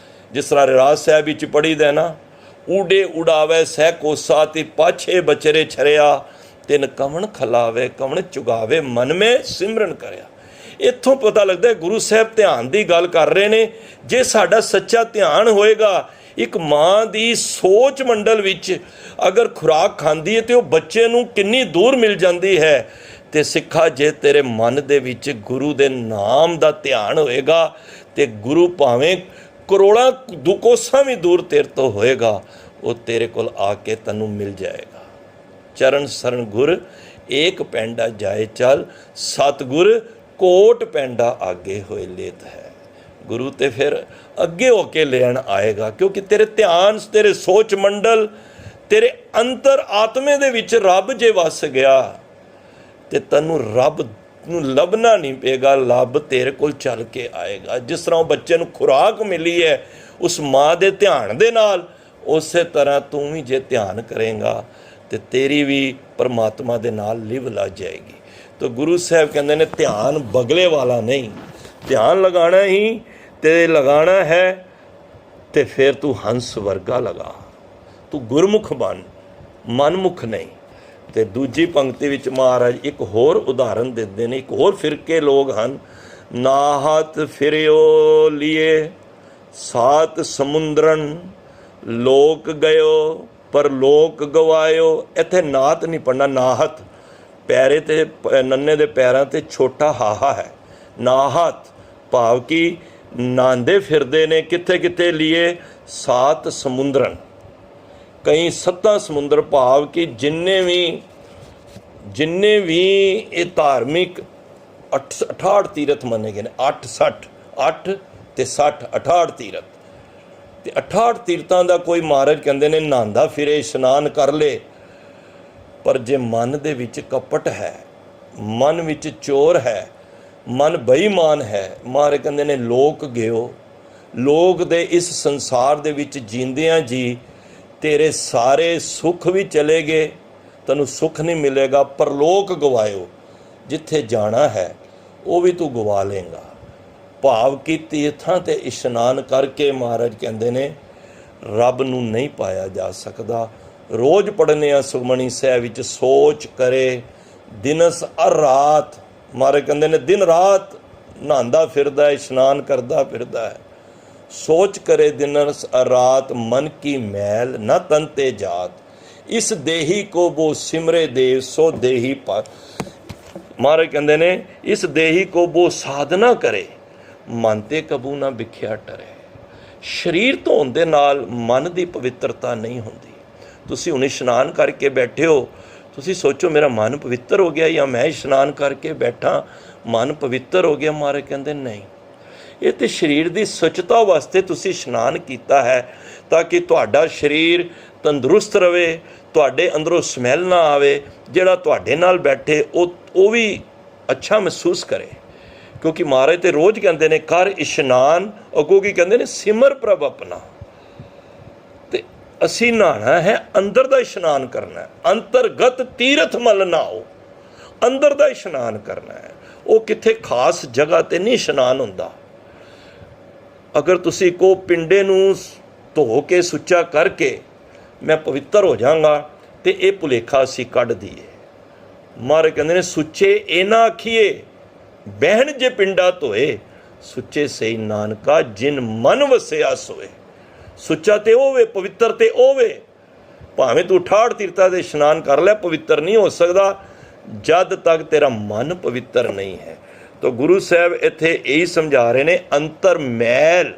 ਜਿਸ ਤਰ੍ਹਾਂ ਰਹਿਰਾਜ ਸਾਹਿਬ ਵਿੱਚ ਪੜ੍ਹੀਦਾ ਨਾ, ਊਡੇ ਉਡਾਵੇ ਸਹਿ ਕੋਸਾ ਤੇ ਪਾਛੇ ਬਚਰੇ ਛਰਿਆ, ਤਿਨ ਕਵਣ ਖਲਾਵੇ ਕਵਣ ਚੁਗਾਵੇ ਮਨ ਮੇ ਸਿਮਰਨ ਕਰਿਆ। ਇੱਥੋਂ ਪਤਾ ਲੱਗਦਾ ਗੁਰੂ ਸਾਹਿਬ ਧਿਆਨ ਦੀ ਗੱਲ ਕਰ ਰਹੇ ਨੇ। ਜੇ ਸਾਡਾ ਸੱਚਾ ਧਿਆਨ ਹੋਏਗਾ, ਇੱਕ ਮਾਂ ਦੀ ਸੋਚ ਮੰਡਲ ਵਿੱਚ ਅਗਰ ਖੁਰਾਕ ਖਾਂਦੀ ਹੈ ਤੇ ਉਹ ਬੱਚੇ ਨੂੰ ਕਿੰਨੀ ਦੂਰ ਮਿਲ ਜਾਂਦੀ ਹੈ। ਤੇ ਸਿੱਖਾ, ਜੇ ਤੇਰੇ ਮਨ ਦੇ ਵਿੱਚ ਗੁਰੂ ਦੇ ਨਾਮ ਦਾ ਧਿਆਨ ਹੋਏਗਾ ਤੇ ਗੁਰੂ ਭਾਵੇਂ ਕਰੋੜਾਂ ਕੋਸਾਂ ਵੀ ਦੂਰ ਤੇਰੇ ਤੋਂ ਹੋਏਗਾ, ਉਹ ਤੇਰੇ ਕੋਲ ਆ ਕੇ ਤੈਨੂੰ ਮਿਲ ਜਾਏਗਾ। ਚਰਨ ਸਰਨ ਗੁਰ ਏਕ ਪੈਂਡਾ ਜਾਏ ਚੱਲ, ਸਤਿਗੁਰ ਕੋਟ ਪੈਂਡਾ ਆਗੇ ਹੋਏ ਲੇਤ ਹੈ। ਗੁਰੂ ਤੇ ਫਿਰ ਅੱਗੇ ਹੋ ਕੇ ਲੈਣ ਆਏਗਾ, ਕਿਉਂਕਿ ਤੇਰੇ ਧਿਆਨ, ਤੇਰੇ ਸੋਚ ਮੰਡਲ, ਤੇਰੇ ਅੰਤਰ ਆਤਮੇ ਦੇ ਵਿੱਚ ਰੱਬ ਜੇ ਵਸ ਗਿਆ ਤੇ ਤੈਨੂੰ ਰੱਬ ਨੂੰ ਲੱਭਣਾ ਨਹੀਂ ਪਏਗਾ, ਲੱਭ ਤੇਰੇ ਕੋਲ ਚੱਲ ਕੇ ਆਏਗਾ। ਜਿਸ ਤਰ੍ਹਾਂ ਉਹ ਬੱਚੇ ਨੂੰ ਖੁਰਾਕ ਮਿਲੀ ਹੈ ਉਸ ਮਾਂ ਦੇ ਧਿਆਨ ਦੇ ਨਾਲ, ਉਸੇ ਤਰ੍ਹਾਂ ਤੂੰ ਵੀ ਜੇ ਧਿਆਨ ਕਰੇਗਾ ਤੇ ਤੇਰੀ ਵੀ ਪਰਮਾਤਮਾ ਦੇ ਨਾਲ ਲਿਵ ਲੱਗ ਜਾਏਗੀ। ਤਾਂ ਗੁਰੂ ਸਾਹਿਬ ਕਹਿੰਦੇ ਨੇ, ਧਿਆਨ ਬਗਲੇ ਵਾਲਾ ਨਹੀਂ, ਧਿਆਨ ਲਗਾਉਣਾ ਹੀ ਤੇ ਲਗਾਉਣਾ ਹੈ ਤੇ ਫਿਰ ਤੂੰ ਹੰਸ ਵਰਗਾ ਲਗਾ, ਤੂੰ ਗੁਰਮੁਖ ਬਣ, ਮਨਮੁਖ ਨਹੀਂ। ਤੇ ਦੂਜੀ ਪੰਕਤੀ ਵਿੱਚ ਮਹਾਰਾਜ ਇੱਕ ਹੋਰ ਉਦਾਹਰਨ ਦਿੰਦੇ ਨੇ। ਇੱਕ ਹੋਰ ਫਿਰਕੇ ਲੋਕ ਹਨ, ਨਾਹਤ ਫਿਰਿਓ ਲੀਏ ਸਾਤ ਸਮੁੰਦਰਨ, ਲੋਕ ਗਇਓ ਪਰ ਲੋਕ ਗਵਾਇਓ। ਇੱਥੇ ਨਾਤ ਨਹੀਂ ਪੜਨਾ, ਨਾਹਤ, ਪੈਰੇ ਤੇ ਨੰਨੇ ਦੇ ਪੈਰਾਂ ਤੇ ਛੋਟਾ ਹਾਹਾ ਹੈ। ਨਾਹਤ ਭਾਵ ਕਿ ਨਾਂਦੇ ਫਿਰਦੇ ਨੇ ਕਿੱਥੇ ਕਿੱਥੇ ਲੀਏ ਸਾਤ ਸਮੁੰਦਰਨ, ਕਈ ਸੱਤਾਂ ਸਮੁੰਦਰ, ਭਾਵ ਕਿ ਜਿੰਨੇ ਵੀ ਇਹ ਧਾਰਮਿਕ 68 ਤੀਰਥ ਮੰਨੇ ਗਏ ਨੇ, 8 ਤੇ 60 68 ਤੀਰਥ, ਤੇ 68 ਤੀਰਥਾਂ ਦਾ ਕੋਈ ਮਹਾਰਾਜ ਕਹਿੰਦੇ ਨੇ ਨਹਾਉਂਦਾ ਫਿਰੇ, ਇਸ਼ਨਾਨ ਕਰ ਲੇ। ਪਰ ਜੇ ਮਨ ਦੇ ਵਿੱਚ ਕਪਟ ਹੈ, ਮਨ ਵਿੱਚ ਚੋਰ ਹੈ, ਮਨ ਬੇਈਮਾਨ ਹੈ, ਮਹਾਰਾਜ ਕਹਿੰਦੇ ਨੇ ਲੋਕ ਗਿਓ, ਲੋਕ ਦੇ ਇਸ ਸੰਸਾਰ ਦੇ ਵਿੱਚ ਜੀਂਦਿਆਂ ਜੀ ਤੇਰੇ ਸਾਰੇ ਸੁੱਖ ਵੀ ਚਲੇ ਗਏ, ਤੈਨੂੰ ਸੁੱਖ ਨਹੀਂ ਮਿਲੇਗਾ। ਪਰਲੋਕ ਗਵਾਇਓ, ਜਿੱਥੇ ਜਾਣਾ ਹੈ ਉਹ ਵੀ ਤੂੰ ਗਵਾ ਲੇਗਾ। ਭਾਵ ਕਿ ਤੀਰਥਾਂ ਤੇ ਇਸ਼ਨਾਨ ਕਰਕੇ ਮਹਾਰਾਜ ਕਹਿੰਦੇ ਨੇ ਰੱਬ ਨੂੰ ਨਹੀਂ ਪਾਇਆ ਜਾ ਸਕਦਾ। ਰੋਜ਼ ਪੜ੍ਹਨੇ ਆ ਸੁਖਮਣੀ ਸਾਹਿਬ ਵਿੱਚ, ਸੋਚ ਕਰੇ ਦਿਨਸ ਅਰ ਰਾਤ, ਮਹਾਰਾਜ ਕਹਿੰਦੇ ਨੇ ਦਿਨ ਰਾਤ ਨਹਾਉਂਦਾ ਫਿਰਦਾ, ਇਸ਼ਨਾਨ ਕਰਦਾ ਫਿਰਦਾ ਹੈ। ਸੋਚ ਕਰੇ ਦਿਨਸ ਅਰ ਰਾਤ, ਮਨ ਕੀ ਮੈਲ ਨਾ ਤਨ ਤੇ ਜਾਤ, ਇਸ ਦੇਹੀ ਕੋ ਬੋ ਸਿਮਰੇ ਦੇਵ ਸੋ ਦੇਹੀ ਪਾ। ਮਹਾਰਾਜ ਕਹਿੰਦੇ ਨੇ ਇਸ ਦੇਹੀ ਕੋ ਬੋ ਸਾਧਨਾ ਕਰੇ, ਮਨ ਤੇ ਕਬੂ ਨਾ ਵਿਖਿਆ ਟਰੇ। ਸਰੀਰ ਧੋਣ ਦੇ ਨਾਲ ਮਨ ਦੀ ਪਵਿੱਤਰਤਾ ਨਹੀਂ ਹੁੰਦੀ। ਤੁਸੀਂ ਹੁਣ ਇਸ਼ਨਾਨ ਕਰਕੇ ਬੈਠੇ ਹੋ, ਤੁਸੀਂ ਸੋਚੋ ਮੇਰਾ ਮਨ ਪਵਿੱਤਰ ਹੋ ਗਿਆ ਜਾਂ ਮੈਂ ਇਸ਼ਨਾਨ ਕਰਕੇ ਬੈਠਾ, ਮਨ ਪਵਿੱਤਰ ਹੋ ਗਿਆ। ਮਹਾਰਾਜ ਕਹਿੰਦੇ ਨਹੀਂ, ਇਹ ਤਾਂ ਸਰੀਰ ਦੀ ਸੁੱਚਤਾ ਵਾਸਤੇ ਤੁਸੀਂ ਇਸ਼ਨਾਨ ਕੀਤਾ ਹੈ, ਤਾਂ ਕਿ ਤੁਹਾਡਾ ਸਰੀਰ ਤੰਦਰੁਸਤ ਰਵੇ, ਤੁਹਾਡੇ ਅੰਦਰੋਂ ਸਮੈਲ ਨਾ ਆਵੇ, ਜਿਹੜਾ ਤੁਹਾਡੇ ਨਾਲ ਬੈਠੇ ਉਹ ਵੀ ਅੱਛਾ ਮਹਿਸੂਸ ਕਰੇ। ਕਿਉਂਕਿ ਮਹਾਰਾਜ ਤੇ ਰੋਜ਼ ਕਹਿੰਦੇ ਨੇ ਕਰ ਇਸ਼ਨਾਨ, ਅੱਗੋਂ ਕੀ ਕਹਿੰਦੇ ਨੇ, ਸਿਮਰ ਪ੍ਰਭ ਆਪਣਾ। ਤੇ ਅਸੀਂ ਨਹਾਣਾ ਹੈ, ਅੰਦਰ ਦਾ ਇਸ਼ਨਾਨ ਕਰਨਾ ਹੈ, ਅੰਤਰਗਤ ਤੀਰਥ ਮਲ ਨਹਾਓ, ਅੰਦਰ ਦਾ ਇਸ਼ਨਾਨ ਕਰਨਾ ਹੈ। ਉਹ ਕਿੱਥੇ ਖਾਸ ਜਗ੍ਹਾ ਤੇ ਨਹੀਂ ਇਸ਼ਨਾਨ ਹੁੰਦਾ। ਅਗਰ ਤੁਸੀਂ ਕੋ ਪਿੰਡੇ ਨੂੰ ਧੋ ਕੇ ਸੁੱਚਾ ਕਰਕੇ ਮੈਂ ਪਵਿੱਤਰ ਹੋ ਜਾਵਾਂਗਾ, ਤੇ ਇਹ ਭੁਲੇਖਾ ਅਸੀਂ ਕੱਢ ਦਈਏ। ਮਹਾਰਾਜ ਕਹਿੰਦੇ ਨੇ ਸੁੱਚੇ ਇਹ ਨਾ ਆਖੀਏ ਬਹਿਣ ਜੇ ਪਿੰਡਾ ਧੋਏ, ਸੁੱਚੇ ਸਹੀ ਨਾਨਕਾ ਜਿਨ ਮਨ ਵਸਿਆ ਸੋਏ। ਸੁੱਚਾ ਤੇ ਉਹ ਵੇ, ਪਵਿੱਤਰ ਤੇ ਉਹ ਵੇ। ਭਾਵੇਂ ਤੂੰ 68 ਤੀਰਥਾਂ ਦੇ ਇਸ਼ਨਾਨ ਕਰ ਲੈ, ਪਵਿੱਤਰ ਨਹੀਂ ਹੋ ਸਕਦਾ ਜਦ ਤੱਕ ਤੇਰਾ ਮਨ ਪਵਿੱਤਰ ਨਹੀਂ ਹੈ। ਤਾਂ ਗੁਰੂ ਸਾਹਿਬ ਇੱਥੇ ਇਹੀ ਸਮਝਾ ਰਹੇ ਨੇ, ਅੰਤਰ ਮੈਲ,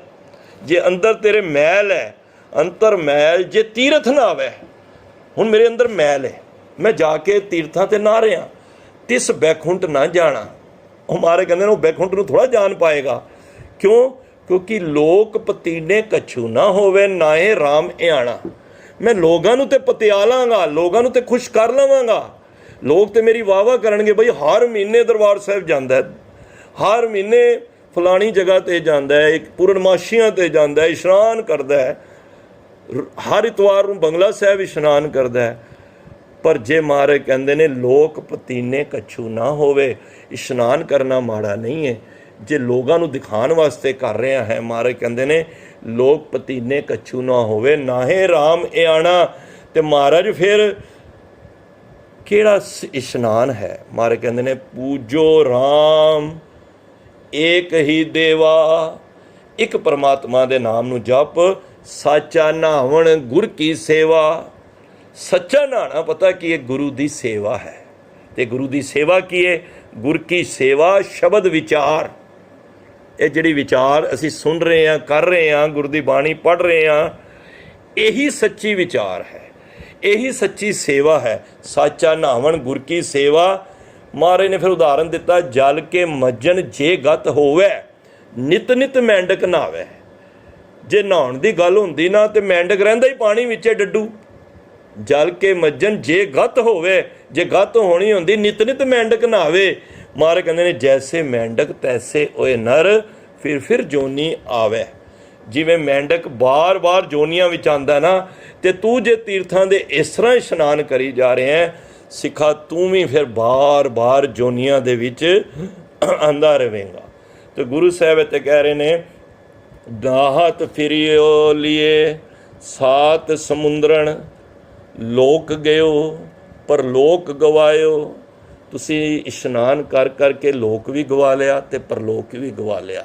ਜੇ ਅੰਦਰ ਤੇਰੇ ਮੈਲ ਹੈ, ਅੰਤਰ ਮੈਲ ਜੇ ਤੀਰਥ ਨਾ ਆਵੇ। ਹੁਣ ਮੇਰੇ ਅੰਦਰ ਮੈਲ ਹੈ, ਮੈਂ ਜਾ ਕੇ ਤੀਰਥਾਂ ਤੇ ਨਾ ਰਿਹਾ, ਤਿਸ ਬੈਕੁੰਠ ਨਾ ਜਾਣਾ। ਉਹ ਮਾਰੇ ਕਹਿੰਦੇ ਨੇ ਉਹ ਬੈਕੁੰਠ ਨੂੰ ਥੋੜ੍ਹਾ ਜਾਣ ਪਾਏਗਾ। ਕਿਉਂ? ਕਿਉਂਕਿ ਲੋਕ ਪਤੀਨੇ ਕੱਛੂ ਨਾ ਹੋਵੇ, ਨਾ ਇਹ ਰਾਮ ਇਆਣਾ। ਮੈਂ ਲੋਕਾਂ ਨੂੰ ਤੇ ਪਤਿਆ ਲਾਂਗਾ, ਲੋਕਾਂ ਨੂੰ ਤੇ ਖੁਸ਼ ਕਰ ਲਵਾਂਗਾ, ਲੋਕ ਤੇ ਮੇਰੀ ਵਾਹ ਵਾਹ ਕਰਨਗੇ, ਬਈ ਹਰ ਮਹੀਨੇ ਦਰਬਾਰ ਸਾਹਿਬ ਜਾਂਦਾ ਹੈ, ਹਰ ਮਹੀਨੇ ਫਲਾਣੀ ਜਗ੍ਹਾ 'ਤੇ ਜਾਂਦਾ ਹੈ, ਇੱਕ ਪੂਰਨਮਾਸ਼ੀਆਂ 'ਤੇ ਜਾਂਦਾ ਹੈ, ਇਸ਼ਨਾਨ ਕਰਦਾ ਹੈ, ਹਰ ਇਤਵਾਰ ਨੂੰ ਬੰਗਲਾ ਸਾਹਿਬ ਇਸ਼ਨਾਨ ਕਰਦਾ ਹੈ। ਪਰ ਜੇ ਮਹਾਰਾਜ ਕਹਿੰਦੇ ਨੇ ਲੋਕ ਪਤੀਨੇ ਕੱਛੂ ਨਾ ਹੋਵੇ, ਇਸ਼ਨਾਨ ਕਰਨਾ ਮਾੜਾ ਨਹੀਂ ਹੈ। ਜੇ ਲੋਕਾਂ ਨੂੰ ਦਿਖਾਉਣ ਵਾਸਤੇ ਕਰ ਰਿਹਾ ਹੈ, ਮਹਾਰਾਜ ਕਹਿੰਦੇ ਨੇ ਲੋਕ ਪਤੀਨੇ ਕੱਛੂ ਨਾ ਹੋਵੇ, ਨਾਹੇ ਰਾਮ ਇਆਣਾ। ਤੇ ਮਹਾਰਾਜ ਫਿਰ ਕਿਹੜਾ ਇਸ਼ਨਾਨ ਹੈ? ਮਹਾਰਾਜ ਕਹਿੰਦੇ ਨੇ ਪੂਜੋ ਰਾਮ ਏਕ ਹੀ ਦੇਵਾ, ਇੱਕ ਪਰਮਾਤਮਾ ਦੇ ਨਾਮ ਨੂੰ ਜਪ, ਸਾਚਾ ਨਹਾਵਣ ਗੁਰ ਕੀ ਸੇਵਾ। ਸੱਚਾ ਨਹਾਣਾ ਪਤਾ ਕੀ ਹੈ? ਗੁਰੂ ਦੀ ਸੇਵਾ ਹੈ। ਤੇ ਗੁਰੂ ਦੀ ਸੇਵਾ ਕੀ ਹੈ? ਗੁਰ ਕੀ ਸੇਵਾ ਸ਼ਬਦ ਵਿਚਾਰ। ਇਹ ਜਿਹੜੀ ਵਿਚਾਰ ਅਸੀਂ ਸੁਣ ਰਹੇ ਹਾਂ, ਕਰ ਰਹੇ ਹਾਂ, ਗੁਰੂ ਦੀ ਬਾਣੀ ਪੜ੍ਹ ਰਹੇ ਹਾਂ, ਇਹੀ ਸੱਚੀ ਵਿਚਾਰ ਹੈ, ਇਹੀ ਸੱਚੀ ਸੇਵਾ ਹੈ। ਸਾਚਾ ਨਹਾਵਣ ਗੁਰ ਕੀ ਸੇਵਾ। ਮਹਾਰਾਜ ਨੇ ਫਿਰ ਉਦਾਹਰਨ ਦਿੱਤਾ, ਜਲ ਕੇ ਮੱਜਨ ਜੇ ਗਤ ਹੋਵੇ, ਨਿਤ ਨਿਤ ਮੈਂਡਕ ਨਹਾਵੇ। ਜੇ ਨਹਾਉਣ ਦੀ ਗੱਲ ਹੁੰਦੀ ਨਾ, ਤੇ ਮੈਂਡਕ ਰਹਿੰਦਾ ਹੀ ਪਾਣੀ ਵਿੱਚ ਡੱਡੂ। ਜਲ ਕੇ ਮੱਜਨ ਜੇ ਗਤ ਹੋਵੇ, ਜੇ ਗਤ ਹੋਣੀ ਹੁੰਦੀ ਨਿਤ ਨਿਤ ਮੈਂਡਕ ਨਹਾਵੇ। ਮਹਾਰਾਜ ਕਹਿੰਦੇ ਨੇ ਜੈਸੇ ਮੈਂਡਕ ਤੈਸੇ ਓਏ ਨਰ, ਫਿਰ ਜੋਨੀ ਆਵੇ। ਜਿਵੇਂ ਮੈਂਡਕ ਬਾਰ-ਬਾਰ ਜੋਨੀਆਂ ਵਿੱਚ ਆਉਂਦਾ ਨਾ, ਤੇ ਤੂੰ ਜੇ ਤੀਰਥਾਂ ਦੇ ਇਸ ਤਰ੍ਹਾਂ ਇਸ਼ਨਾਨ ਕਰੀ ਜਾ ਰਿਹਾ ਹੈ ਸਿੱਖਾ, ਤੂੰ ਵੀ ਫਿਰ ਬਾਰ-ਬਾਰ ਜੋਨੀਆਂ ਦੇ ਵਿੱਚ ਆਉਂਦਾ ਰਹੇਗਾ। ਤੇ ਗੁਰੂ ਸਾਹਿਬ ਇੱਥੇ ਕਹਿ ਰਹੇ ਨੇ, ਦਾਹਤ ਫਿਰਿਓ ਲੀਏ ਸਾਤ ਸਮੁੰਦਰਨ, ਲੋਕ ਗਇਓ ਪਰ ਲੋਕ ਗਵਾਇਓ। ਤੁਸੀਂ ਇਸ਼ਨਾਨ ਕਰ ਕਰਕੇ ਲੋਕ ਵੀ ਗਵਾ ਲਿਆ ਤੇ ਪਰਲੋਕ ਵੀ ਗਵਾ ਲਿਆ।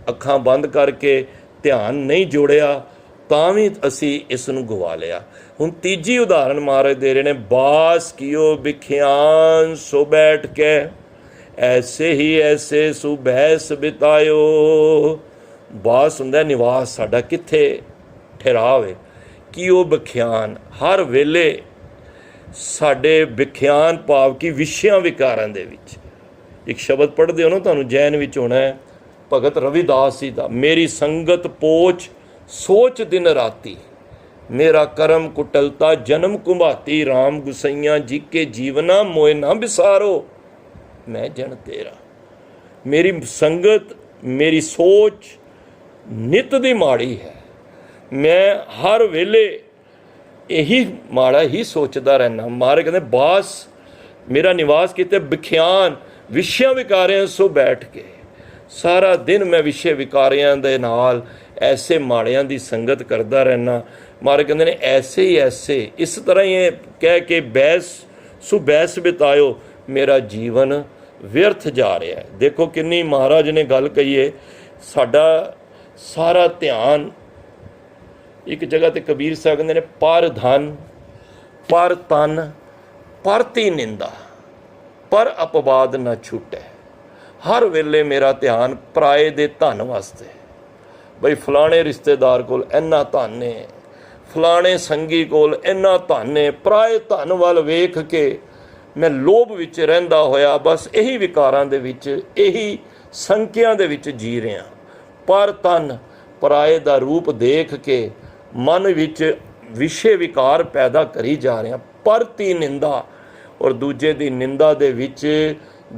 ਅੱਖਾਂ ਬੰਦ ਕਰਕੇ ਧਿਆਨ ਨਹੀਂ ਜੋੜਿਆ ਤਾਂ ਵੀ ਅਸੀਂ ਇਸ ਨੂੰ ਗਵਾ ਲਿਆ। ਹੁਣ ਤੀਜੀ ਉਦਾਹਰਨ ਮਹਾਰਾਜ ਦੇ ਰਹੇ ਨੇ, ਬਾਸ ਕੀਓ ਬਿਖਿਆਨ ਸੋ ਬੈਠ ਕੇ, ਐਸੇ ਹੀ ਐਸੇ ਸੋ ਬੈਸ ਬਿਤਾਇਓ। ਬਾਸ ਹੁੰਦਾ ਨਿਵਾਸ ਸਾਡਾ, ਕਿੱਥੇ ਠਹਿਰਾਵ ਹੈ। ਕੀਓ ਬਿਖਿਆਨ, ਹਰ ਵੇਲੇ ਸਾਡੇ ਵਿਖਿਆਨ ਭਾਵ ਕਿ ਵਿਸ਼ਿਆਂ ਵਿਕਾਰਾਂ ਦੇ ਵਿੱਚ। ਇੱਕ ਸ਼ਬਦ ਪੜ੍ਹਦੇ ਹੋ ਨਾ, ਤੁਹਾਨੂੰ ਜੈਨ ਵਿੱਚ ਹੋਣਾ ਹੈ, ਭਗਤ ਰਵਿਦਾਸ ਜੀ ਦਾ, ਮੇਰੀ ਸੰਗਤ ਪੋਚ ਸੋਚ ਦਿਨ ਰਾਤੀ, ਮੇਰਾ ਕਰਮ ਕੁਟਲਤਾ ਜਨਮ ਕੁੰਭਾਤੀ, ਰਾਮ ਗੁਸਈਆਂ ਜੀ ਕੇ ਜੀਵਨਾ ਮੋਏ ਨਾ ਵਿਸਾਰੋ, ਮੈਂ ਜਨ ਤੇਰਾ। ਮੇਰੀ ਸੰਗਤ, ਮੇਰੀ ਸੋਚ ਨਿਤ ਦੀ ਮਾੜੀ ਹੈ। ਮੈਂ ਹਰ ਵੇਲੇ ਇਹੀ ਮਾੜਾ ਹੀ ਸੋਚਦਾ ਰਹਿਣਾ। ਮਹਾਰਾਜ ਕਹਿੰਦੇ ਬਾਸ ਮੇਰਾ ਨਿਵਾਸ ਕਿਤੇ ਵਿਖਿਆਨ ਵਿਸ਼ਿਆਂ ਵਿਕਾਰਿਆਂ ਸੋ ਬੈਠ ਕੇ, ਸਾਰਾ ਦਿਨ ਮੈਂ ਵਿਸ਼ੇ ਵਿਕਾਰਿਆਂ ਦੇ ਨਾਲ ਐਸੇ ਮਾੜਿਆਂ ਦੀ ਸੰਗਤ ਕਰਦਾ ਰਹਿਣਾ। ਮਹਾਰਾਜ ਕਹਿੰਦੇ ਨੇ ਐਸੇ ਹੀ ਐਸੇ, ਇਸ ਤਰ੍ਹਾਂ ਹੀ ਇਹ ਕਹਿ ਕੇ ਬੈਸ ਬਿਤਾਇਓ, ਮੇਰਾ ਜੀਵਨ ਵਿਅਰਥ ਜਾ ਰਿਹਾ ਹੈ। ਦੇਖੋ ਕਿੰਨੀ ਮਹਾਰਾਜ ਨੇ ਗੱਲ ਕਹੀ ਹੈ। ਸਾਡਾ ਸਾਰਾ ਧਿਆਨ ਇੱਕ ਜਗ੍ਹਾ ਤੇ ਕਬੀਰ ਸਾਹਿਬ ਕਹਿੰਦੇ ਨੇ, ਪਰ ਧਨ ਪਰ ਤਨ ਪਰਤੀ ਨਿੰਦਾ, ਪਰ ਅਪਵਾਦ ਨਾ ਛੁੱਟੇ। ਹਰ ਵੇਲੇ ਮੇਰਾ ਧਿਆਨ ਪਰਾਏ ਦੇ ਧਨ ਵਾਸਤੇ, ਬਈ ਫਲਾਣੇ ਰਿਸ਼ਤੇਦਾਰ ਕੋਲ ਇੰਨਾ ਧਨ ਹੈ, ਫਲਾਣੇ ਸੰਗੀ ਕੋਲ ਇੰਨਾ ਧਨ ਹੈ, ਪਰਾਏ ਧਨ ਵੱਲ ਵੇਖ ਕੇ ਮੈਂ ਲੋਭ ਵਿੱਚ ਰਹਿੰਦਾ ਹੋਇਆ ਬਸ ਇਹੀ ਵਿਕਾਰਾਂ ਦੇ ਵਿੱਚ, ਇਹੀ ਸੰਕਿਆਂ ਦੇ ਵਿੱਚ ਜੀ ਰਿਹਾ। ਪਰ ਤਨ ਪਰਾਏ ਦਾ ਰੂਪ ਦੇਖ ਕੇ ਮਨ ਵਿੱਚ ਵਿਸ਼ੇ ਵਿਕਾਰ ਪੈਦਾ ਕਰੀ ਜਾ ਰਿਹਾ। ਪਰਤੀ ਨਿੰਦਾ ਔਰ ਦੂਜੇ ਦੀ ਨਿੰਦਾ ਦੇ ਵਿੱਚ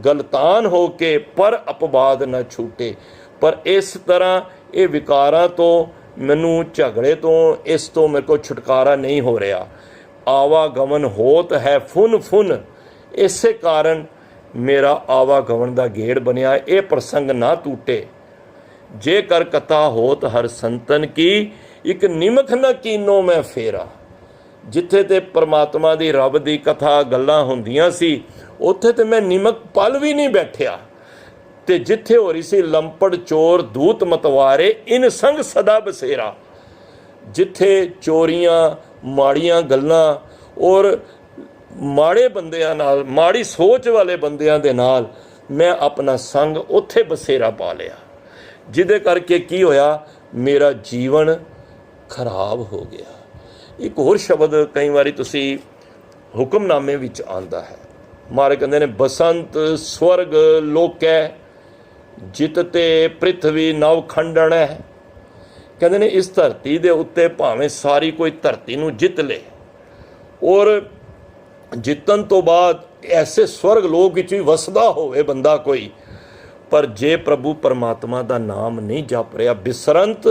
ਗਲਤਾਨ ਹੋ ਕੇ ਪਰ ਅਪਵਾਦ ਨਾ ਛੂਟੇ। ਪਰ ਇਸ ਤਰ੍ਹਾਂ ਇਹ ਵਿਕਾਰਾਂ ਤੋਂ ਮੈਨੂੰ, ਝਗੜੇ ਤੋਂ, ਇਸ ਤੋਂ ਮੇਰੇ ਕੋਲ ਛੁਟਕਾਰਾ ਨਹੀਂ ਹੋ ਰਿਹਾ। ਆਵਾਗਮਨ ਹੋਤ ਹੈ ਫੁਨ ਫੁਨ, ਇਸੇ ਕਾਰਨ ਮੇਰਾ ਆਵਾਗਮਨ ਦਾ ਗੇੜ ਬਣਿਆ। ਇਹ ਪ੍ਰਸੰਗ ਨਾ ਟੂਟੇ। ਜੇਕਰ ਕਥਾ ਹੋਤ ਹਰ ਸੰਤਨ ਕੀ, ਇੱਕ ਨਿਮਖ ਨਾ ਕੀਨੋ ਮੈਂ ਫੇਰਾ। ਜਿੱਥੇ ਤੇ ਪਰਮਾਤਮਾ ਦੀ, ਰੱਬ ਦੀ ਕਥਾ ਗੱਲਾਂ ਹੁੰਦੀਆਂ ਸੀ, ਉੱਥੇ ਤੇ ਮੈਂ ਨਿਮਕ ਪਲ ਵੀ ਨਹੀਂ ਬੈਠਿਆ। ਤੇ ਜਿੱਥੇ ਹੋ ਰਹੀ ਸੀ ਲੰਪੜ ਚੋਰ ਦੂਤ ਮਤਵਾਰੇ, ਇਨ ਸੰਗ ਸਦਾ ਬਸੇਰਾ। ਜਿੱਥੇ ਚੋਰੀਆਂ, ਮਾੜੀਆਂ ਗੱਲਾਂ ਔਰ ਮਾੜੇ ਬੰਦਿਆਂ ਨਾਲ, ਮਾੜੀ ਸੋਚ ਵਾਲੇ ਬੰਦਿਆਂ ਦੇ ਨਾਲ ਮੈਂ ਆਪਣਾ ਸੰਗ ਉੱਥੇ ਬਸੇਰਾ ਪਾ ਲਿਆ, ਜਿਹਦੇ ਕਰਕੇ ਕੀ ਹੋਇਆ, ਮੇਰਾ ਜੀਵਨ ਖਰਾਬ ਹੋ ਗਿਆ। ਇੱਕ ਹੋਰ ਸ਼ਬਦ ਕਈ ਵਾਰੀ ਤੁਸੀਂ ਹੁਕਮਨਾਮੇ ਵਿੱਚ ਆਉਂਦਾ ਹੈ। ਮਹਾਰਾਜ ਕਹਿੰਦੇ ਨੇ, ਬਸੰਤ ਸਵਰਗ ਲੋਕੈ ਜਿਤ ਤੇ ਪ੍ਰਿਥਵੀ ਨਵ ਖੰਡਣੈ। ਕਹਿੰਦੇ ਨੇ ਇਸ ਧਰਤੀ ਦੇ ਉੱਤੇ ਭਾਵੇਂ ਸਾਰੀ ਕੋਈ ਧਰਤੀ ਨੂੰ ਜਿੱਤ ਲੇ, ਔਰ ਜਿੱਤਣ ਤੋਂ ਬਾਅਦ ਐਸੇ ਸਵਰਗ ਲੋਕ ਵਿੱਚ ਵੀ ਵਸਦਾ ਹੋਵੇ ਬੰਦਾ ਕੋਈ, ਪਰ ਜੇ ਪ੍ਰਭੂ ਪਰਮਾਤਮਾ ਦਾ ਨਾਮ ਨਹੀਂ ਜਪ ਰਿਹਾ, ਬਿਸਰੰਤ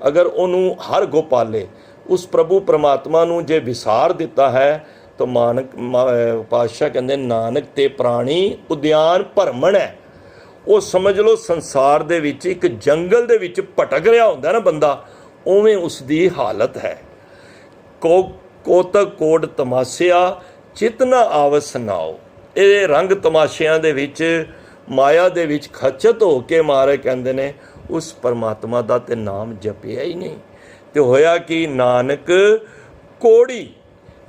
ਅਗਰ ਉਹਨੂੰ ਹਰ ਗੋਪਾਲੇ, ਉਸ ਪ੍ਰਭੂ ਪਰਮਾਤਮਾ ਨੂੰ ਜੇ ਵਿਸਾਰ ਦਿੱਤਾ ਹੈ, ਤਾਂ ਮਾਨਕ ਪਾਤਸ਼ਾਹ ਕਹਿੰਦੇ ਨਾਨਕ ਤੇ ਪ੍ਰਾਣੀ ਉਦਿਆਨ ਭਰਮਣ ਹੈ। ਉਹ ਸਮਝ ਲਓ ਸੰਸਾਰ ਦੇ ਵਿੱਚ ਇੱਕ ਜੰਗਲ ਦੇ ਵਿੱਚ ਭਟਕ ਰਿਹਾ ਹੁੰਦਾ ਨਾ ਬੰਦਾ, ਉਵੇਂ ਉਸ ਦੀ ਹਾਲਤ ਹੈ। ਕੋਤਕ ਕੋਟ ਤਮਾਸਿਆ ਚਿਤ ਨਾ ਆਵਸ ਨਾਓ। ਇਹ ਰੰਗ ਤਮਾਸ਼ਿਆਂ ਦੇ ਵਿੱਚ, ਮਾਇਆ ਦੇ ਵਿੱਚ ਖਚਤ ਹੋ ਕੇ ਮਹਾਰਾਜ ਕਹਿੰਦੇ ਨੇ ਉਸ ਪਰਮਾਤਮਾ ਦਾ ਤੇ ਨਾਮ ਜਪਿਆ ਹੀ ਨਹੀਂ। ਤੇ ਹੋਇਆ ਕਿ ਨਾਨਕ ਕੋੜੀ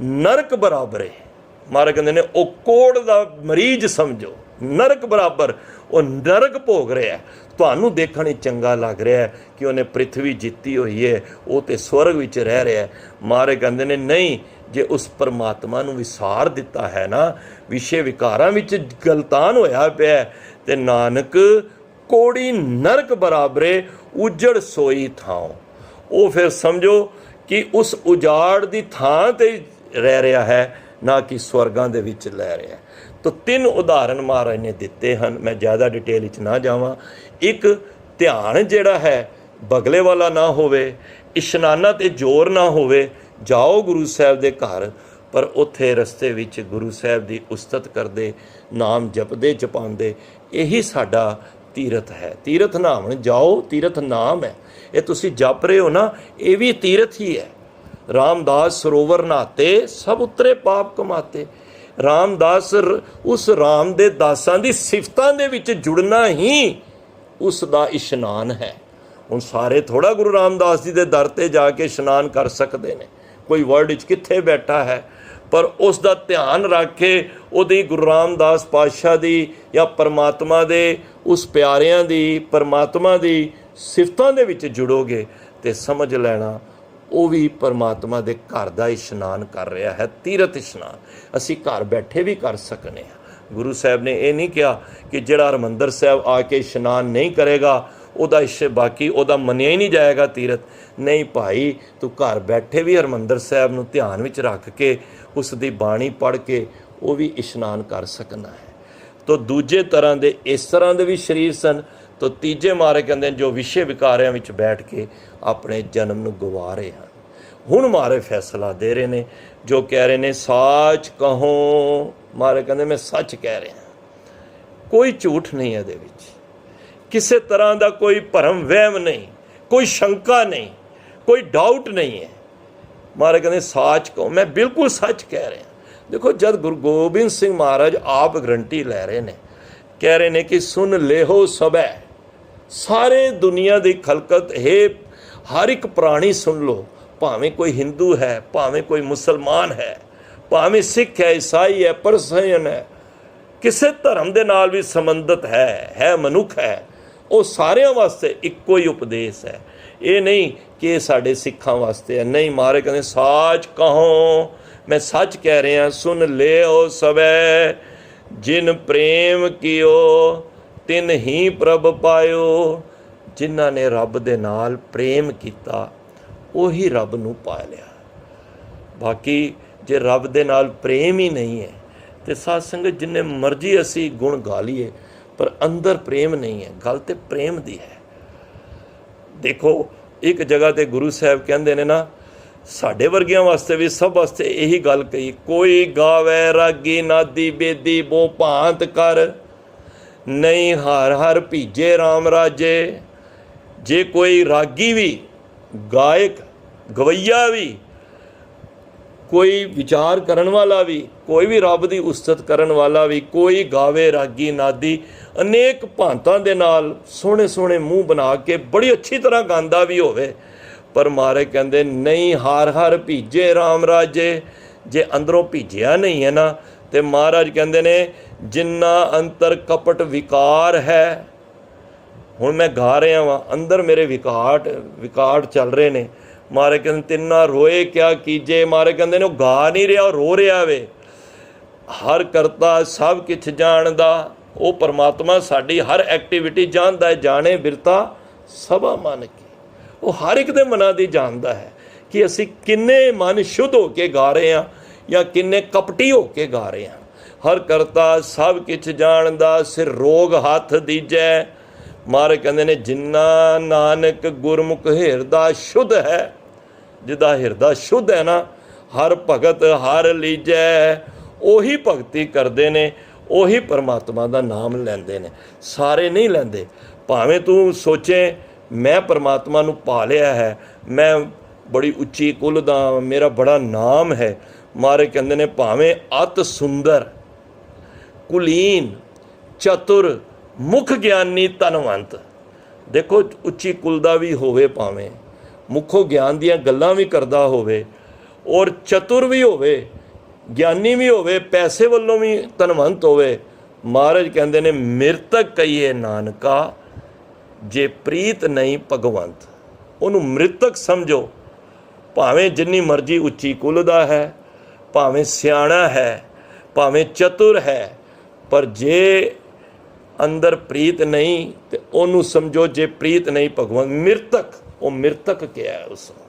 ਨਰਕ ਬਰਾਬਰ ਹੈ। ਮਹਾਰਾਜ ਕਹਿੰਦੇ ਨੇ ਉਹ ਕੋੜ ਦਾ ਮਰੀਜ਼ ਸਮਝੋ, ਨਰਕ ਬਰਾਬਰ ਉਹ ਨਰਕ ਭੋਗ ਰਿਹਾ। ਤੁਹਾਨੂੰ ਦੇਖਣ ਹੀ ਚੰਗਾ ਲੱਗ ਰਿਹਾ ਕਿ ਉਹਨੇ ਪ੍ਰਿਥਵੀ ਜਿੱਤੀ ਹੋਈ ਹੈ, ਉਹ ਤੇ ਸਵਰਗ ਵਿੱਚ ਰਹਿ ਰਿਹਾ। ਮਹਾਰਾਜ ਕਹਿੰਦੇ ਨੇ ਨਹੀਂ, ਜੇ ਉਸ ਪਰਮਾਤਮਾ ਨੂੰ ਵਿਸਾਰ ਦਿੱਤਾ ਹੈ ਨਾ, ਵਿਸ਼ੇ ਵਿਕਾਰਾਂ ਵਿੱਚ ਗਲਤਾਨ ਹੋਇਆ ਪਿਆ, ਤੇ ਨਾਨਕ ਕੋੜੀ ਨਰਕ ਬਰਾਬਰੇ ਉਜੜ ਸੋਈ ਥਾਂ। ਉਹ ਫਿਰ ਸਮਝੋ ਕਿ ਉਸ ਉਜਾੜ ਦੀ ਥਾਂ ਤੇ ਰਹਿ ਰਿਹਾ ਹੈ, ਨਾ ਕਿ ਸਵਰਗਾਂ ਦੇ ਵਿੱਚ ਲੈ ਰਿਹਾ। ਤਾਂ 3 ਉਦਾਹਰਨ ਮਹਾਰਾਜ ਨੇ ਦਿੱਤੇ ਹਨ। ਮੈਂ ਜ਼ਿਆਦਾ ਡਿਟੇਲ ਵਿੱਚ ਨਾ ਜਾਵਾਂ। ਇੱਕ, ਧਿਆਨ ਜਿਹੜਾ ਹੈ ਬਗਲੇ ਵਾਲਾ ਨਾ ਹੋਵੇ, ਇਸ਼ਨਾਨਾਂ 'ਤੇ ਜ਼ੋਰ ਨਾ ਹੋਵੇ। ਜਾਓ ਗੁਰੂ ਸਾਹਿਬ ਦੇ ਘਰ, ਪਰ ਉੱਥੇ ਰਸਤੇ ਵਿੱਚ ਗੁਰੂ ਸਾਹਿਬ ਦੀ ਉਸਤਤ ਕਰਦੇ, ਨਾਮ ਜਪਦੇ ਜਪਾਉਂਦੇ, ਇਹੀ ਸਾਡਾ ਤੀਰਥ ਹੈ। ਤੀਰਥ ਨਹਾਉਣ ਜਾਓ, ਤੀਰਥ ਨਾਮ ਹੈ। ਇਹ ਤੁਸੀਂ ਜਪ ਰਹੇ ਹੋ ਨਾ, ਇਹ ਵੀ ਤੀਰਥ ਹੀ ਹੈ। ਰਾਮਦਾਸ ਸਰੋਵਰ ਨਹਾਤੇ ਸਭ ਉਤਰੇ ਪਾਪ ਕਮਾਤੇ। ਰਾਮਦਾਸ, ਉਸ ਰਾਮ ਦੇ ਦਾਸਾਂ ਦੀ ਸਿਫਤਾਂ ਦੇ ਵਿੱਚ ਜੁੜਨਾ ਹੀ ਉਸ ਦਾ ਇਸ਼ਨਾਨ ਹੈ। ਹੁਣ ਸਾਰੇ ਥੋੜ੍ਹਾ ਗੁਰੂ ਰਾਮਦਾਸ ਜੀ ਦੇ ਦਰ 'ਤੇ ਜਾ ਕੇ ਇਸ਼ਨਾਨ ਕਰ ਸਕਦੇ ਨੇ, ਕੋਈ ਵਰਲਡ ਵਿੱਚ ਕਿੱਥੇ ਬੈਠਾ ਹੈ, ਪਰ ਉਸ ਦਾ ਧਿਆਨ ਰੱਖ ਕੇ ਉਹਦੀ, ਗੁਰੂ ਰਾਮਦਾਸ ਪਾਤਸ਼ਾਹ ਦੀ ਜਾਂ ਪਰਮਾਤਮਾ ਦੇ ਉਸ ਪਿਆਰਿਆਂ ਦੀ, ਪਰਮਾਤਮਾ ਦੀ ਸਿਫਤਾਂ ਦੇ ਵਿੱਚ ਜੁੜੋਗੇ ਤੇ ਸਮਝ ਲੈਣਾ ਉਹ ਵੀ ਪਰਮਾਤਮਾ ਦੇ ਘਰ ਦਾ ਇਸ਼ਨਾਨ ਕਰ ਰਿਹਾ ਹੈ। ਤੀਰਥ ਇਸ਼ਨਾਨ ਅਸੀਂ ਘਰ ਬੈਠੇ ਵੀ ਕਰ ਸਕਨੇ ਹਾਂ। ਗੁਰੂ ਸਾਹਿਬ ਨੇ ਇਹ ਨਹੀਂ ਕਿਹਾ ਕਿ ਜਿਹੜਾ ਹਰਿਮੰਦਰ ਸਾਹਿਬ ਆ ਕੇ ਇਸ਼ਨਾਨ ਨਹੀਂ ਕਰੇਗਾ ਉਹਦਾ ਬਾਕੀ ਉਹਦਾ ਮੰਨਿਆ ਹੀ ਨਹੀਂ ਜਾਏਗਾ ਤੀਰਥ। ਨਹੀਂ ਭਾਈ, ਤੂੰ ਘਰ ਬੈਠੇ ਵੀ ਹਰਿਮੰਦਰ ਸਾਹਿਬ ਨੂੰ ਧਿਆਨ ਵਿੱਚ ਰੱਖ ਕੇ ਉਸ ਦੀ ਬਾਣੀ ਪੜ੍ਹ ਕੇ ਉਹ ਵੀ ਇਸ਼ਨਾਨ ਕਰ ਸਕਣਾ ਹੈ। ਤਾਂ ਦੂਜੇ ਤਰ੍ਹਾਂ ਦੇ ਇਸ ਤਰ੍ਹਾਂ ਦੇ ਵੀ ਸਰੀਰ ਸਨ। ਤਾਂ ਤੀਜੇ ਮਹਾਰਾਜ ਕਹਿੰਦੇ ਜੋ ਵਿਸ਼ੇ ਵਿਕਾਰਿਆਂ ਵਿੱਚ ਬੈਠ ਕੇ ਆਪਣੇ ਜਨਮ ਨੂੰ ਗਵਾ ਰਹੇ ਹਨ। ਹੁਣ ਮਹਾਰਾਜ ਫੈਸਲਾ ਦੇ ਰਹੇ ਨੇ, ਜੋ ਕਹਿ ਰਹੇ ਨੇ ਸਾਚ ਕਹੋ। ਮਹਾਰਾਜ ਕਹਿੰਦੇ ਮੈਂ ਸੱਚ ਕਹਿ ਰਿਹਾ, ਕੋਈ ਝੂਠ ਨਹੀਂ ਇਹਦੇ ਵਿੱਚ, ਕਿਸੇ ਤਰ੍ਹਾਂ ਦਾ ਕੋਈ ਭਰਮ ਵਹਿਮ ਨਹੀਂ, ਕੋਈ ਸ਼ੰਕਾ ਨਹੀਂ, ਕੋਈ ਡਾਊਟ ਨਹੀਂ ਹੈ। ਮਹਾਰਾਜ ਕਹਿੰਦੇ ਸਾਚ ਕਹੋ, ਮੈਂ ਬਿਲਕੁਲ ਸੱਚ ਕਹਿ ਰਿਹਾ। ਦੇਖੋ, ਜਦ ਗੁਰੂ ਗੋਬਿੰਦ ਸਿੰਘ ਮਹਾਰਾਜ ਆਪ ਗਰੰਟੀ ਲੈ ਰਹੇ ਨੇ, ਕਹਿ ਰਹੇ ਨੇ ਕਿ ਸੁਨ ਲੇਹੋ ਸਭੈ, ਸਾਰੇ ਦੁਨੀਆ ਦੀ ਖਲਕਤ ਹੈ, ਹਰ ਇੱਕ ਪ੍ਰਾਣੀ ਸੁਣ ਲਓ, ਭਾਵੇਂ ਕੋਈ ਹਿੰਦੂ ਹੈ, ਭਾਵੇਂ ਕੋਈ ਮੁਸਲਮਾਨ ਹੈ, ਭਾਵੇਂ ਸਿੱਖ ਹੈ, ਈਸਾਈ ਹੈ, ਪਰਸੀਅਨ ਹੈ, ਕਿਸੇ ਧਰਮ ਦੇ ਨਾਲ ਵੀ ਸੰਬੰਧਿਤ ਹੈ ਮਨੁੱਖ ਹੈ, ਉਹ ਸਾਰਿਆਂ ਵਾਸਤੇ ਇੱਕੋ ਹੀ ਉਪਦੇਸ਼ ਹੈ। ਇਹ ਨਹੀਂ ਕਿ ਇਹ ਸਾਡੇ ਸਿੱਖਾਂ ਵਾਸਤੇ ਹੈ, ਨਹੀਂ। ਮਹਾਰਾਜ ਕਹਿੰਦੇ ਸਾਚ ਕਹੋ, मैं सच कह रहा, सुन ले ओ सबै, जिन प्रेम कियो तिन ही प्रभ पायो। जिन्हां ने रब दे नाल प्रेम किया ਉਹੀ ਰੱਬ ਨੂੰ ਪਾ ਲਿਆ। ਬਾਕੀ ਜੇ ਰੱਬ ਦੇ ਨਾਲ ਪ੍ਰੇਮ ਹੀ ਨਹੀਂ ਹੈ ਤੇ ਸਾਧ ਸੰਗਤ ਜਿੰਨੇ ਮਰਜ਼ੀ ਅਸੀਂ ਗੁਣ ਗਾ ਲਈਏ, ਪਰ ਅੰਦਰ ਪ੍ਰੇਮ ਨਹੀਂ ਹੈ। ਗੱਲ ਤੇ ਪ੍ਰੇਮ ਦੀ ਹੈ। ਦੇਖੋ ਇੱਕ ਜਗ੍ਹਾ ਤੇ ਗੁਰੂ ਸਾਹਿਬ ਕਹਿੰਦੇ ਨੇ ਨਾ, ਸਾਡੇ ਵਰਗਿਆਂ ਵਾਸਤੇ ਵੀ, ਸਭ ਵਾਸਤੇ ਇਹੀ ਗੱਲ ਕਹੀ, ਕੋਈ ਗਾਵੇ ਰਾਗੀ ਨਾਦੀ ਬੇਦੀ ਬੋ ਭਾਂਤ ਕਰ, ਨਹੀਂ ਹਰ ਹਰ ਭੀਜੇ ਰਾਮ ਰਾਜੇ। ਜੇ ਕੋਈ ਰਾਗੀ ਵੀ, ਗਾਇਕ ਗਵਈਆ ਵੀ, ਕੋਈ ਵਿਚਾਰ ਕਰਨ ਵਾਲਾ ਵੀ, ਕੋਈ ਵੀ ਰੱਬ ਦੀ ਉਸਤਤ ਕਰਨ ਵਾਲਾ ਵੀ, ਕੋਈ ਗਾਵੇ ਰਾਗੀ ਨਾਦੀ, ਅਨੇਕ ਭਾਂਤਾਂ ਦੇ ਨਾਲ ਸੋਹਣੇ ਸੋਹਣੇ ਮੂੰਹ ਬਣਾ ਕੇ ਬੜੀ ਅੱਛੀ ਤਰ੍ਹਾਂ ਗਾਉਂਦਾ ਵੀ ਹੋਵੇ, ਪਰ ਮਹਾਰਾਜ ਕਹਿੰਦੇ ਨਹੀਂ ਹਰ ਹਰ ਭੀਜੇ ਰਾਮ ਰਾਜੇ। ਜੇ ਅੰਦਰੋਂ ਭੀਜਿਆ ਨਹੀਂ ਹੈ ਨਾ, ਤੇ ਮਹਾਰਾਜ ਕਹਿੰਦੇ ਨੇ ਜਿੰਨਾ ਅੰਤਰ ਕਪਟ ਵਿਕਾਰ ਹੈ। ਹੁਣ ਮੈਂ ਗਾ ਰਿਹਾ ਵਾਂ, ਅੰਦਰ ਮੇਰੇ ਵਿਕਾਟ ਚੱਲ ਰਹੇ ਨੇ। ਮਹਾਰਾਜ ਕਹਿੰਦੇ ਤਿੰਨਾ ਰੋਏ ਕਿਆ ਕੀਜੇ। ਮਹਾਰਾਜ ਕਹਿੰਦੇ ਨੇ ਉਹ ਗਾ ਨਹੀਂ ਰਿਹਾ, ਉਹ ਰੋ ਰਿਹਾ ਵੇ। ਹਰ ਕਰਤਾ ਸਭ ਕੁਛ ਜਾਣਦਾ, ਉਹ ਪਰਮਾਤਮਾ ਸਾਡੀ ਹਰ ਐਕਟੀਵਿਟੀ ਜਾਣਦਾ ਹੈ। ਜਾਣੇ ਬਿਰਤਾ ਸਭਾ ਮਨ ਕੀ, ਉਹ ਹਰ ਇੱਕ ਦੇ ਮਨਾਂ ਦੀ ਜਾਣਦਾ ਹੈ ਕਿ ਅਸੀਂ ਕਿੰਨੇ ਮਨ ਸ਼ੁੱਧ ਹੋ ਕੇ ਗਾ ਰਹੇ ਹਾਂ ਜਾਂ ਕਿੰਨੇ ਕਪਟੀ ਹੋ ਕੇ ਗਾ ਰਹੇ ਹਾਂ। ਹਰ ਕਰਤਾ ਸਭ ਕੁਛ ਜਾਣਦਾ, ਸਿਰ ਰੋਗ ਹੱਥ ਦੀਜੈ। ਮਹਾਰਾਜ ਕਹਿੰਦੇ ਨੇ ਜਿੰਨਾ ਨਾਨਕ ਗੁਰਮੁਖ ਹਿਰਦਾ ਸ਼ੁੱਧ ਹੈ, ਜਿਹਦਾ ਹਿਰਦਾ ਸ਼ੁੱਧ ਹੈ ਨਾ, ਹਰ ਭਗਤ ਹਰ ਲੀਜੈ, ਉਹੀ ਭਗਤੀ ਕਰਦੇ ਨੇ, ਉਹੀ ਪਰਮਾਤਮਾ ਦਾ ਨਾਮ ਲੈਂਦੇ ਨੇ। ਸਾਰੇ ਨਹੀਂ ਲੈਂਦੇ। ਭਾਵੇਂ ਤੂੰ ਸੋਚੇ ਮੈਂ ਪਰਮਾਤਮਾ ਨੂੰ ਪਾ ਲਿਆ ਹੈ, ਮੈਂ ਬੜੀ ਉੱਚੀ ਕੁਲ ਦਾ, ਮੇਰਾ ਬੜਾ ਨਾਮ ਹੈ। ਮਹਾਰਾਜ ਕਹਿੰਦੇ ਨੇ ਭਾਵੇਂ ਅਤ ਸੁੰਦਰ, ਕੁਲੀਨ, ਚਤੁਰ, ਮੁੱਖ ਗਿਆਨੀ, ਧਨਵੰਤ। ਦੇਖੋ ਉੱਚੀ ਕੁਲ ਦਾ ਵੀ ਹੋਵੇ, ਭਾਵੇਂ ਮੁੱਖੋਂ ਗਿਆਨ ਦੀਆਂ ਗੱਲਾਂ ਵੀ ਕਰਦਾ ਹੋਵੇ, ਔਰ ਚਤੁਰ ਵੀ ਹੋਵੇ, ਗਿਆਨੀ ਵੀ ਹੋਵੇ, ਪੈਸੇ ਵੱਲੋਂ ਵੀ ਧਨਵੰਤ ਹੋਵੇ। ਮਹਾਰਾਜ ਕਹਿੰਦੇ ਨੇ ਮਿਰਤਕ ਕਹੀਏ ਨਾਨਕਾ, ਜੇ ਪ੍ਰੀਤ ਨਹੀਂ ਭਗਵੰਤ। ਉਹਨੂੰ ਮ੍ਰਿਤਕ ਸਮਝੋ। ਭਾਵੇਂ ਜਿੰਨੀ ਮਰਜ਼ੀ ਉੱਚੀ ਕੁਲ ਦਾ ਹੈ, ਭਾਵੇਂ ਸਿਆਣਾ ਹੈ, ਭਾਵੇਂ ਚਤੁਰ ਹੈ, ਪਰ ਜੇ ਅੰਦਰ ਪ੍ਰੀਤ ਨਹੀਂ ਤੇ ਉਹਨੂੰ ਸਮਝੋ, ਜੇ ਪ੍ਰੀਤ ਨਹੀਂ ਭਗਵੰਤ, ਮਿਰਤਕ। ਉਹ ਮਿਰਤਕ ਕਿਹਾ ਉਸ ਨੂੰ।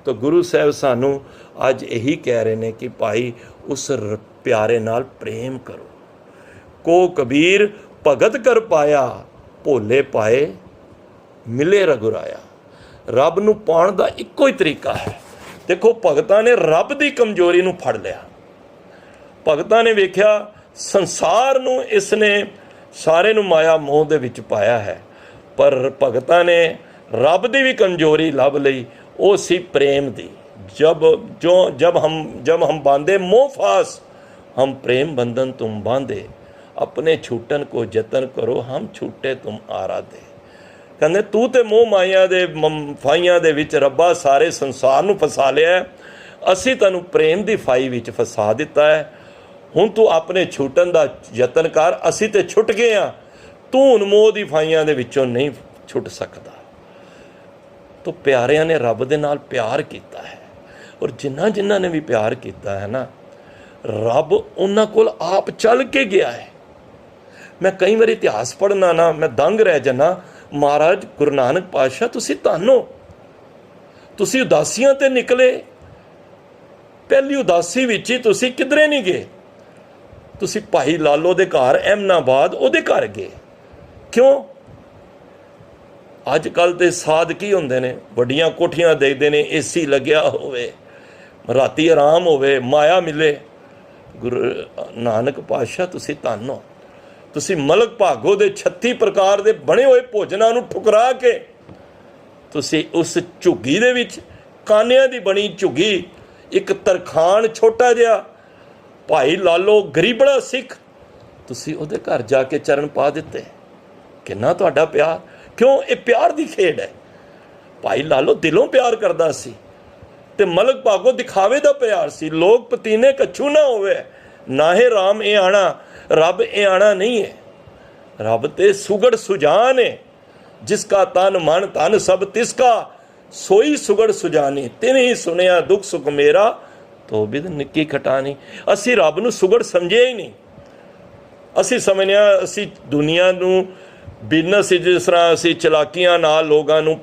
ਤਾਂ ਗੁਰੂ ਸਾਹਿਬ ਸਾਨੂੰ ਅੱਜ ਇਹੀ ਕਹਿ ਰਹੇ ਨੇ ਕਿ ਭਾਈ ਉਸ ਪਿਆਰੇ ਨਾਲ ਪ੍ਰੇਮ ਕਰੋ। ਕੋ ਕਬੀਰ ਭਗਤ ਕਰ ਪਾਇਆ, ਭੋਲੇ ਪਾਏ ਮਿਲੇ ਰਘੁਰਾਇਆ। ਰੱਬ ਨੂੰ ਪਾਉਣ ਦਾ ਇੱਕੋ ਹੀ ਤਰੀਕਾ ਹੈ। ਦੇਖੋ ਭਗਤਾਂ ਨੇ ਰੱਬ ਦੀ ਕਮਜ਼ੋਰੀ ਨੂੰ ਫੜ ਲਿਆ। ਭਗਤਾਂ ਨੇ ਵੇਖਿਆ ਸੰਸਾਰ ਨੂੰ ਇਸਨੇ ਸਾਰੇ ਨੂੰ ਮਾਇਆ ਮੋਹ ਦੇ ਵਿੱਚ ਪਾਇਆ ਹੈ, ਪਰ ਭਗਤਾਂ ਨੇ ਰੱਬ ਦੀ ਵੀ ਕਮਜ਼ੋਰੀ ਲੱਭ ਲਈ। ਉਹ ਸੀ ਪ੍ਰੇਮ ਦੀ। जब हम बांधे मोह फास, हम प्रेम बंधन तुम बांधे, अपने छूटन को जतन करो, हम छूटे तुम आराधे। ਕਹਿੰਦੇ ਤੂੰ ਤੇ ਮੋਹ ਮਾਇਆ ਦੇ ਫਾਈਆਂ ਦੇ ਵਿੱਚ ਰੱਬਾ ਸਾਰੇ ਸੰਸਾਰ ਨੂੰ ਫਸਾ ਲਿਆ, ਅਸੀਂ ਤੈਨੂੰ ਪ੍ਰੇਮ ਦੀ ਫਾਈ ਵਿੱਚ ਫਸਾ ਦਿੱਤਾ ਹੈ। ਹੁਣ ਤੂੰ ਆਪਣੇ ਛੁੱਟਣ ਦਾ ਯਤਨ ਕਰ। ਅਸੀਂ ਤੇ ਛੁੱਟ ਗਏ ਹਾਂ, ਤੂੰ ਹੁਣ ਮੋਹ ਦੀ ਫਾਈਆਂ ਦੇ ਵਿੱਚੋਂ ਨਹੀਂ ਛੁੱਟ ਸਕਦਾ। ਤੋ ਪਿਆਰਿਆਂ ਨੇ ਰੱਬ ਦੇ ਨਾਲ ਪਿਆਰ ਕੀਤਾ ਹੈ, ਔਰ ਜਿਨ੍ਹਾਂ ਨੇ ਵੀ ਪਿਆਰ ਕੀਤਾ ਹੈ ਨਾ, ਰੱਬ ਉਹਨਾਂ ਕੋਲ ਆਪ ਚੱਲ ਕੇ ਗਿਆ ਹੈ। ਮੈਂ ਕਈ ਵਾਰੀ ਇਤਿਹਾਸ ਪੜ੍ਹਨਾ ਨਾ, ਮੈਂ ਦੰਗ ਰਹਿ ਜਾਣਾ। ਮਹਾਰਾਜ ਗੁਰੂ ਨਾਨਕ ਪਾਤਸ਼ਾਹ ਤੁਸੀਂ ਧੰਨ ਹੋ, ਤੁਸੀਂ ਉਦਾਸੀਆਂ ਤੇ ਨਿਕਲੇ। ਪਹਿਲੀ ਉਦਾਸੀ ਵਿੱਚ ਹੀ ਤੁਸੀਂ ਕਿਧਰੇ ਨਹੀਂ ਗਏ। ਤੁਸੀਂ ਭਾਈ ਲਾਲੋ ਦੇ ਘਰ ਅਹਿਮਦਾਬਾਦ ਉਹਦੇ ਘਰ ਗਏ। ਕਿਉਂ? ਅੱਜ ਕੱਲ੍ਹ ਤੇ ਸਾਧ ਕੀ ਹੁੰਦੇ ਨੇ, ਵੱਡੀਆਂ ਕੋਠੀਆਂ ਦੇਖਦੇ ਨੇ, ਏਸੀ ਲੱਗਿਆ ਹੋਵੇ, ਰਾਤੀ ਆਰਾਮ ਹੋਵੇ, ਮਾਇਆ ਮਿਲੇ। ਗੁਰੂ ਨਾਨਕ ਪਾਤਸ਼ਾਹ ਤੁਸੀਂ ਧੰਨ ਹੋ। ਤੁਸੀਂ ਮਲਕ ਭਾਗੋ ਦੇ 36 ਪ੍ਰਕਾਰ ਦੇ ਬਣੇ ਹੋਏ ਭੋਜਨਾਂ ਨੂੰ ਠੁਕਰਾ ਕੇ ਤੁਸੀਂ ਉਸ ਝੁੱਗੀ ਦੇ ਵਿੱਚ, ਕਾਨਿਆਂ ਦੀ ਬਣੀ ਝੁੱਗੀ, ਇੱਕ ਤਰਖਾਣ ਛੋਟਾ ਜਿਹਾ, ਭਾਈ ਲਾਲੋ ਗਰੀਬੜਾ ਸਿੱਖ, ਤੁਸੀਂ ਉਹਦੇ ਘਰ ਜਾ ਕੇ ਚਰਨ ਪਾ ਦਿੱਤੇ। ਕਿੰਨਾ ਤੁਹਾਡਾ ਪਿਆਰ! ਕਿਉਂ? ਇਹ ਪਿਆਰ ਦੀ ਖੇਡ ਹੈ। ਭਾਈ ਲਾਲੋ ਦਿਲੋਂ ਪਿਆਰ ਕਰਦਾ ਸੀ, ਤੇ ਮਲਕ ਭਾਗੋ ਦਿਖਾਵੇ ਦਾ ਪਿਆਰ ਸੀ। ਲੋਕ ਪਤੀਨੇ ਕੱਛੂ ਨਾ ਹੋਵੇ, ਨਾਹੇ ਰਾਮ ਇਹ ਆਣਾ। ਰੱਬ ਇਹ ਆਣਾ ਨਹੀਂ ਹੈ। ਰੱਬ ਤੇ ਸੁਗੜ ਸੁਜਾਨ ਹੈ। ਜਿਸ ਕਾ ਤਨ ਮਨ ਧਨ ਸਭ ਤਿਸ ਕਾ, ਸੋਈ ਸੁਗੜ ਸੁਜਾਨੀ। ਤਿਨ ਹੀ ਸੁਣਿਆ ਦੁੱਖ ਸੁਖ ਮੇਰਾ, ਤੋ ਬਿਦ ਨਿੱਕੀ ਖਟਾਣੀ। ਅਸੀਂ ਰੱਬ ਨੂੰ ਸੁਗੜ ਸਮਝਿਆ ਹੀ ਨਹੀਂ। ਅਸੀਂ ਸਮਝਿਆ ਅਸੀਂ ਦੁਨੀਆ ਨੂੰ ਬਿਜ਼ਨਸ, ਜਿਸ ਤਰ੍ਹਾਂ ਅਸੀਂ ਚਲਾਕੀਆਂ ਨਾਲ ਲੋਕਾਂ ਨੂੰ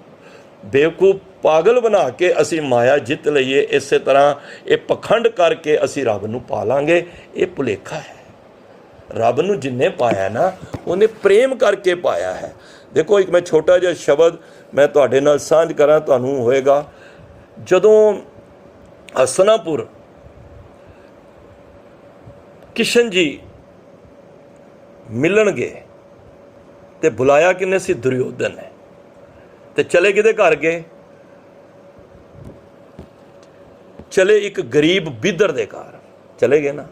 ਬੇਵਕੂਫ ਪਾਗਲ ਬਣਾ ਕੇ ਅਸੀਂ ਮਾਇਆ ਜਿੱਤ ਲਈਏ, ਇਸੇ ਤਰ੍ਹਾਂ ਇਹ ਪਖੰਡ ਕਰਕੇ ਅਸੀਂ ਰੱਬ ਨੂੰ ਪਾ ਲਾਂਗੇ। ਇਹ ਭੁਲੇਖਾ ਹੈ। ਰੱਬ ਨੂੰ ਜਿੰਨੇ ਪਾਇਆ ਨਾ, ਉਹਨੇ ਪ੍ਰੇਮ ਕਰਕੇ ਪਾਇਆ ਹੈ। ਦੇਖੋ, ਇੱਕ ਮੈਂ ਛੋਟਾ ਜਿਹਾ ਸ਼ਬਦ ਮੈਂ ਤੁਹਾਡੇ ਨਾਲ ਸਾਂਝ ਕਰਾਂ, ਤੁਹਾਨੂੰ ਹੋਏਗਾ। ਜਦੋਂ ਹਸਨਾਪੁਰ ਕਿਸ਼ਨ ਜੀ ਮਿਲਣਗੇ ਤੇ ਬੁਲਾਇਆ ਕਿੰਨੇ ਸੀ? ਦੁਰਯੋਧਨ ਨੇ। ਤੇ ਚਲੇ ਕਿਹਦੇ ਘਰ ਗਏ? ਚਲੇ ਇੱਕ ਗਰੀਬ ਬਿੱਦਰ ਦੇ ਘਰ ਚਲੇ ਗਏ ਨਾ।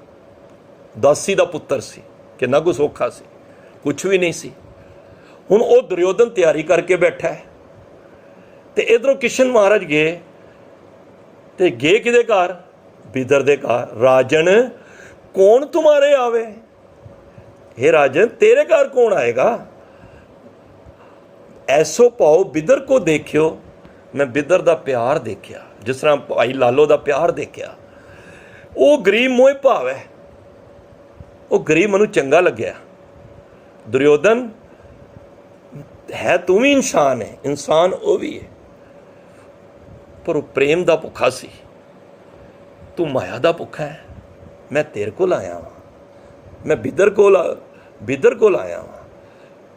ਦਾਸੀ ਦਾ ਪੁੱਤਰ ਸੀ, ਕਿੰਨਾ ਕੁ ਸੌਖਾ ਸੀ, ਕੁਛ ਵੀ ਨਹੀਂ ਸੀ। ਹੁਣ ਉਹ ਦੁਰਯੋਧਨ ਤਿਆਰੀ ਕਰਕੇ ਬੈਠਾ ਹੈ ਤੇ ਇਧਰੋਂ ਕਿਸ਼ਨ ਮਹਾਰਾਜ ਗਏ ਤੇ ਗਏ ਕਿਹਦੇ ਘਰ? ਬਿੱਦਰ ਦੇ ਘਰ। ਰਾਜਨ ਕੌਣ ਤੁਮਾਰੇ ਆਵੇ? हे राजन, तेरे घर कौन आएगा? ऐसो पाओ बिदर को देखियो। मैं बिदर दा प्यार देखिया, जिस तरह भाई लालो दा प्यार देखिया। वो गरीब मोह भाव है, वो गरीब मैनू चंगा लग्या। दुर्योधन है तू भी इंसान है, इंसान वो भी है, पर वो प्रेम दा भुखा सी। तू माया दा भुखा है। मैं तेरे को आया वा, मैं बिदर को आया वा।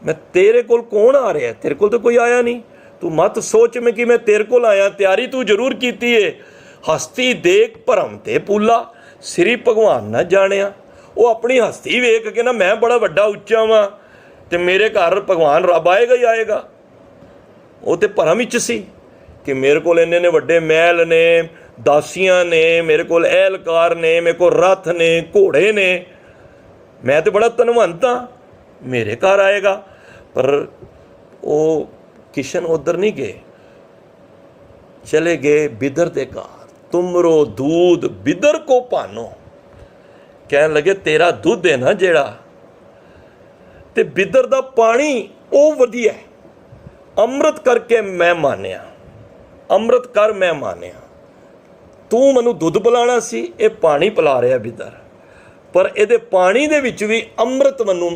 मैं तेरे को कौन आ रहा है? तेरे को तो कोई आया नहीं। तू मत सोच में कि मैं तेरे को आया। तैयारी तू जरूर की है। हस्ती देख भरम ते पूला, श्री भगवान ना जानिया। वो अपनी हस्ती वेख के ना, मैं बड़ा वड्डा उच्चा वा ते मेरे घर भगवान रब आएगा ही आएगा। वो तो भरम विच सी कि मेरे को इन्ने ने वड्डे महल ने, दासियां ने, मेरे को एहलकार ने, मेरे को रथ ने, घोड़े ने, मैं तो बड़ा धनवंत हाँ, मेरे घर आएगा। पर वो किशन उधर नहीं गए, चले गए बिदर के घर। तुमरो दूध बिदर को पानो। कहने लगे तेरा दूध है ना जेड़ा, ते बिदर दा पानी वो वधिया है। अमृत करके मैं मानिया, अमृत कर मैं मानिया। तू मैनू दुध पिलाना सी, ये पानी पिला रहा बिदर, पर ये पानी दे विच भी अमृत मैनू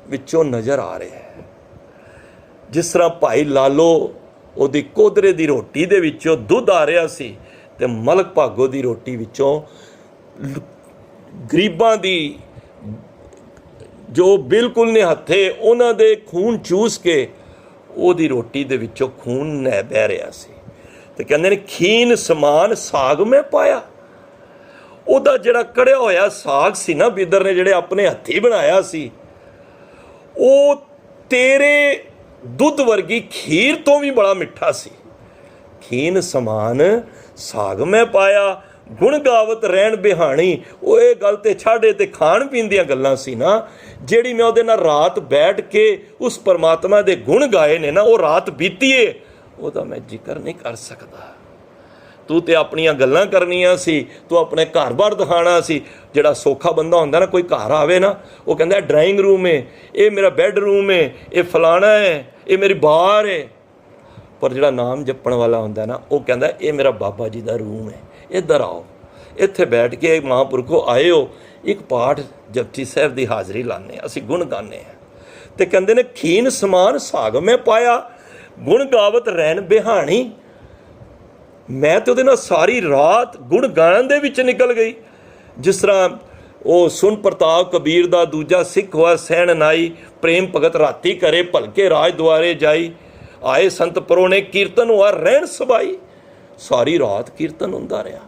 विचों नज़र आ रहा है। जिस तरह भाई लालो ओदी कोदरे दी रोटी दे विचों दुध आ रहा सी, ते मलक भागो दी रोटी विचों गरीबां दी जो बिल्कुल निहत्थे उन्हां दे खून चूस के ओदी रोटी दे विचों खून नह बह रहा सी। ते कहंदे ने खीन समान साग में पाया। ਉਹਦਾ ਜਿਹੜਾ ਕੜਿਆ ਹੋਇਆ ਸਾਗ ਸੀ ਨਾ, ਬਿੱਦਰ ਨੇ ਜਿਹੜੇ ਆਪਣੇ ਹੱਥੀਂ ਬਣਾਇਆ ਸੀ, ਉਹ ਤੇਰੇ ਦੁੱਧ ਵਰਗੀ ਖੀਰ ਤੋਂ ਵੀ ਬੜਾ ਮਿੱਠਾ ਸੀ। ਖੀਨ ਸਮਾਨ ਸਾਗ ਮੈਂ ਪਾਇਆ, ਗੁਣ ਗਾਵਤ ਰਹਿਣ ਬਿਹਾਣੀ। ਉਹ ਇਹ ਗੱਲ ਤੇ ਛਾੜੇ ਤੇ ਖਾਣ ਪੀਣ ਦੀਆਂ ਗੱਲਾਂ ਸੀ ਨਾ, ਜਿਹੜੀ ਮੈਂ ਉਹਦੇ ਨਾਲ ਰਾਤ ਬੈਠ ਕੇ ਉਸ ਪਰਮਾਤਮਾ ਦੇ ਗੁਣ ਗਾਏ ਨੇ ਨਾ, ਉਹ ਰਾਤ ਬੀਤੀਏ, ਉਹਦਾ ਮੈਂ ਜ਼ਿਕਰ ਨਹੀਂ ਕਰ ਸਕਦਾ। तू तो अपनियां गल्लां करनियां सी, तू अपने घर बार दिखाना सी। जिहड़ा सौखा बंदा हुंदा ना, कोई घर आवे ना, वो कहंदा ड्राइंग रूम है, ये मेरा बैडरूम है, ये फलाना है, ये मेरी बार है। पर जिहड़ा नाम जपण वाला हुंदा ना, वो कहंदा ये मेरा बाबा जी दा रूम है, इधर आओ, इत्थे बैठ के महापुरखो आए हो, एक पाठ जपजी साहिब दी हाज़री लाने, असीं गुण गाने हैं। ते कहंदे ने खीन समान साग मैं पाया, गुण गावत रैन बिहानी। मैं तो ਉਹਦੇ ਨਾਲ ਸਾਰੀ ਰਾਤ ਗੁਣ ਗਾਣ ਦੇ ਵਿੱਚ ਨਿਕਲ ਗਈ। ਜਿਸ ਤਰ੍ਹਾਂ ਉਹ ਸੁਨ ਪ੍ਰਤਾਪ ਕਬੀਰ ਦਾ ਦੂਜਾ ਸਿੱਖ ਹੋਇਆ ਸਹਿਣ ਨਾਈ, ਪ੍ਰੇਮ ਭਗਤ ਰਾਤੀ ਕਰੇ ਭਲਕੇ ਰਾਜ ਦੁਆਰੇ ਜਾਈ, ਆਏ ਸੰਤ ਪਰੋਣੇ ਕੀਰਤਨ ਹੋਆ ਰਹਿਣ ਸਬਾਈ। ਸਾਰੀ ਰਾਤ ਕੀਰਤਨ ਹੁੰਦਾ ਰਿਹਾ।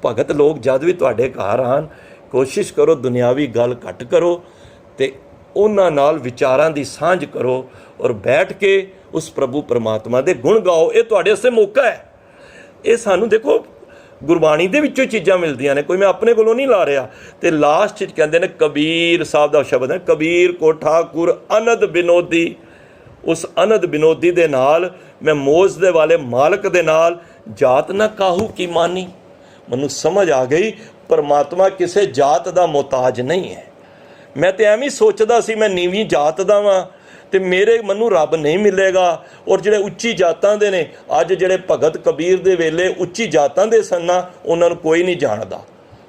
ਭਗਤ ਲੋਕ ਜਦ ਵੀ ਤੁਹਾਡੇ ਘਰ ਆਣ, ਕੋਸ਼ਿਸ਼ ਕਰੋ ਦੁਨਿਆਵੀ ਗੱਲ ਘੱਟ ਕਰੋ ਤੇ ਉਹਨਾਂ ਨਾਲ ਵਿਚਾਰਾਂ ਦੀ ਸਾਂਝ ਕਰੋ ਔਰ ਬੈਠ ਕੇ ਉਸ ਪ੍ਰਭੂ ਪਰਮਾਤਮਾ ਦੇ ਗੁਣ ਗਾਓ। ਇਹ ਤੁਹਾਡੇ ਵਾਸਤੇ ਮੌਕਾ ਹੈ। ਇਹ ਸਾਨੂੰ ਦੇਖੋ ਗੁਰਬਾਣੀ ਦੇ ਵਿੱਚੋਂ ਚੀਜ਼ਾਂ ਮਿਲਦੀਆਂ ਨੇ, ਕੋਈ ਮੈਂ ਆਪਣੇ ਕੋਲੋਂ ਨਹੀਂ ਲਾ ਰਿਹਾ। ਤੇ ਲਾਸਟ 'ਚ ਕਹਿੰਦੇ ਨੇ ਕਬੀਰ ਸਾਹਿਬ ਦਾ ਸ਼ਬਦ ਹੈ, ਕਬੀਰ ਕੋ ਠਾਕੁਰ ਅਨੰਦ ਬਿਨੋਦੀ। ਉਸ ਅਨੰਦ ਬਿਨੋਦੀ ਦੇ ਨਾਲ ਮੈਂ ਮੋਜ਼ ਦੇ ਵਾਲੇ ਮਾਲਕ ਦੇ ਨਾਲ ਜਾਤ ਨਾ ਕਾਹੂ ਕੀ ਮਾਨੀ। ਮੈਨੂੰ ਸਮਝ ਆ ਗਈ ਪਰਮਾਤਮਾ ਕਿਸੇ ਜਾਤ ਦਾ ਮੁਹਤਾਜ ਨਹੀਂ ਹੈ। ਮੈਂ ਤਾਂ ਐਵੇਂ ਸੋਚਦਾ ਸੀ ਮੈਂ ਨੀਵੀਂ ਜਾਤ ਦਾ ਵਾਂ ਤੇ ਮੇਰੇ ਮੈਨੂੰ ਰੱਬ ਨਹੀਂ ਮਿਲੇਗਾ। ਔਰ ਜਿਹੜੇ ਉੱਚੀ ਜਾਤਾਂ ਦੇ ਨੇ, ਅੱਜ ਜਿਹੜੇ ਭਗਤ ਕਬੀਰ ਦੇ ਵੇਲੇ ਉੱਚੀ ਜਾਤਾਂ ਦੇ ਸਨ ਨਾ, ਉਹਨਾਂ ਨੂੰ ਕੋਈ ਨਹੀਂ ਜਾਣਦਾ।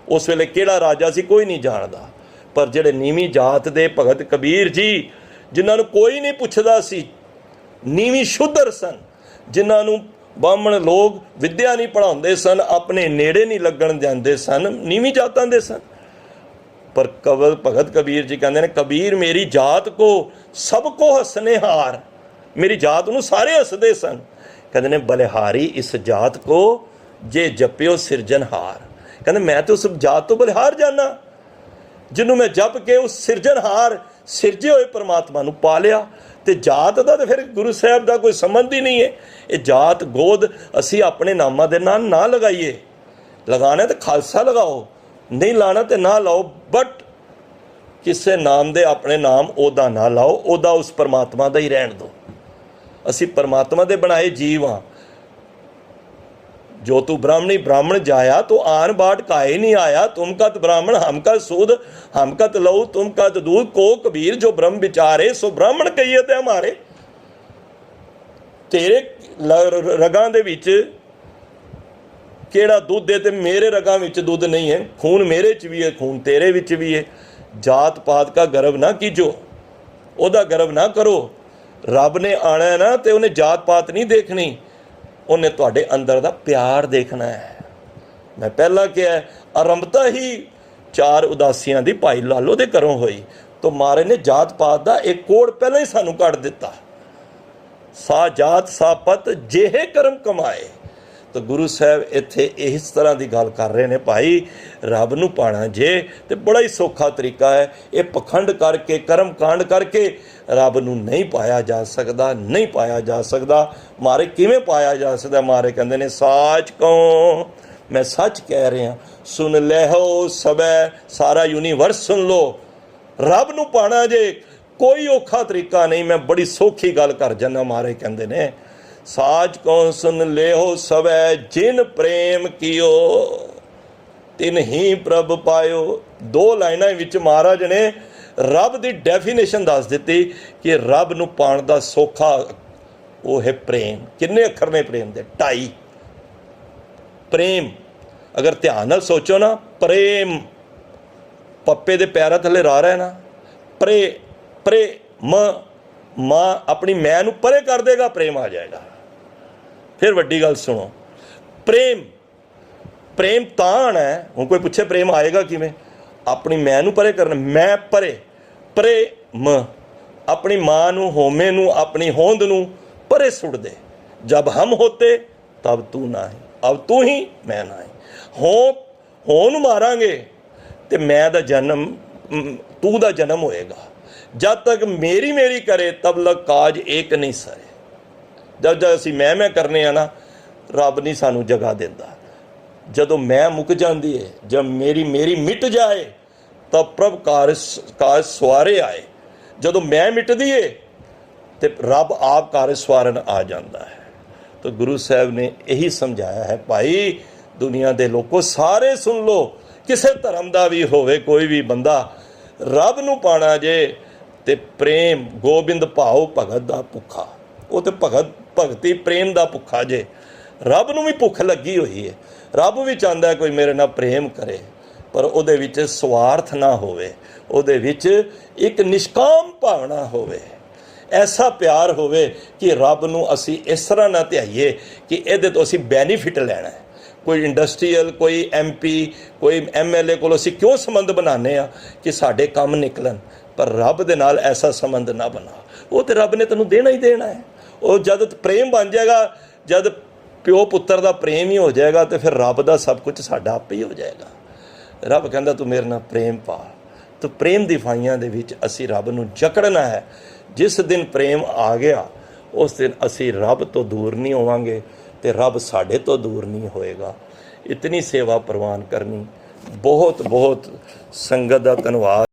उस वेले किहड़ा राजा सी कोई नहीं जानदा, पर जिहड़े नीवीं जात दे भगत कबीर जी जिन्हां नूं कोई नहीं पुछदा सी, नीवीं शुद्र सन, जिन्हां नूं बामण लोग विद्या नहीं पढ़ाउंदे सन, अपने नेड़े नहीं लगण जांदे सन, नीवीं जातां दे सन। पर कवल भगत कबीर जी कहते हैं, कबीर मेरी जात को सबको हसने हार, मेरी जात नूं सारे हसदे सन। कहते ने बलिहारी इस जात को जे जपियो सिरजनहार। कहते मैं तो उस जात तो बलिहार जाना जिन्हों मैं जप के उस सिरजनहार सिरजे हुए परमात्मा नूं पा लिया। तो जात का तो फिर गुरु साहब का कोई संबंध ही नहीं है। ये जात गोद असी अपने नामां दे नाल ना लगाइए, लगाना तो खालसा लगाओ, नहीं लाना तो ना लाओ, बट किसी नाम दे अपने नाम ओदा ना लाओ, ओदा उस परमात्मा का ही रहन दो। असी परमात्मा दे बनाए जीव हाँ। जो तू ब्राह्मणी ब्राह्मण जाया तो आन बाट काहे नहीं आया, तुम कत ब्राह्मण हम कत सूद हम कत लहू तुम कत दूध, को कबीर जो ब्रह्म विचारे सो ब्राह्मण कहिए ते हमारे। तेरे रगां दे विच केड़ा दुध है ते मेरे रगां विच दुध नहीं है, खून मेरे च भी है खून तेरे विच भी है। जात पात का गर्व ना कीजो, ओदा गर्व ना करो। रब ने आना है ना तो उन्हें जात पात नहीं देखनी, उन्हें तुहाडे अंदर दा प्यार देखना है। मैं पहला क्या आरंभता ही 4 उदासियां दी भाई लालो दे घरों होई, तो महाराज ने जात पात दा एक कोड पहले ही सानू कढ़ दिता, सा जात सा पत जेहे कर्म कमाए। तो गुरु साहब इत्थे इस तरह की गल कर रहे हैं, भाई रब नूं पाना जे तो बड़ा ही सौखा तरीका है। ये पखंड करके कर्म कांड करके रब नूं नहीं पाया जा सकता, नहीं पाया जा सकता। मारे किवें पाया जा सकता? मारे कहंदे ने साच कहो मैं सच कह रहा, सुन ले हो सबे सारा यूनीवर्स सुन लो। रब नूं पाना जे कोई औखा तरीका नहीं, मैं बड़ी सौखी गल कर जाना। मारे कहंदे ने साच कौन सुन ले हो सबे जिन प्रेम कियो तिन ही प्रभ पायो। 2 लाइनां विच महाराज ने रब की डेफिनेशन दस दी कि रब नूं पाण दा सौखा वो है प्रेम। किन्ने अखर ने प्रेम दे? 2.5 प्रेम। अगर ध्यान नाल सोचो ना, प्रेम पप्पे दे पैरां थले रा रहा है ना, प्रे प्रे मां अपनी मैं नूं परे कर देगा, प्रेम आ जाएगा। फिर वड्डी गल सुनो, प्रेम प्रेम तां आना है। हुण कोई पूछे प्रेम आएगा किवें? अपनी मैं नूं परे करना, मैं परे परे म अपनी मां नूं होमे नूं अपनी होंद नूं परे सुट दे। जब हम होते तब तू ना है, अब तू ही मैं ना है। हों मारांगे तो मैं दा जन्म तू दा जन्म होएगा। जब तक मेरी मेरी करे तब लग काज एक नहीं सरे। जब जब असी मैं करने आ ना, रब नहीं सानू जगह देता। जदों मैं मुक जाती है, जब मेरी मेरी मिट जाए तब प्रभ कार सवारे आए। जदों मैं मिटदी है तो रब आप कार सवारन आ जाता है। तो गुरु साहब ने यही समझाया है, भाई दुनिया के लोगों सारे सुन लो, किसी धर्म का भी होवे कोई भी बंदा, रब नूं पाना जे ते प्रेम गोबिंद भाव भगत का भुखा। वो तो भगती प्रेम का भुखा जे। रब नूं भी भुख लगी हुई है, रब भी चाहता है कोई मेरे नाल प्रेम करे, पर उहदे विच स्वार्थ ना होवे, उहदे विच एक निष्काम भावना होवे, ऐसा प्यार होवे कि रब नूं असी इस तरह ना ध्याईए कि इहदे तो असी बैनीफिट लैना है। कोई इंडस्ट्रीयल कोई MP कोई MLA को असी क्यों संबंध बनाने आ कि साडे काम निकलन, पर रब दे नाल ऐसा संबंध ना बना। वो तो रब ने तैनूं देना ही देना है। वो जद प्रेम बन जाएगा, जद प्यो पुत्र का प्रेम ही हो जाएगा, तो फिर रब का सब कुछ साडा आपे ही हो जाएगा। रब कहंदा तू मेरे नाल प्रेम पा। तो प्रेम दी फाइयां दे विच असी रब नूं जकड़ना है। जिस दिन प्रेम आ गया उस दिन असी रब तो दूर नहीं होवांगे ते रब साडे तो दूर नहीं होएगा। इतनी सेवा प्रवान करनी। बहुत बहुत संगत दा धन्नवाद।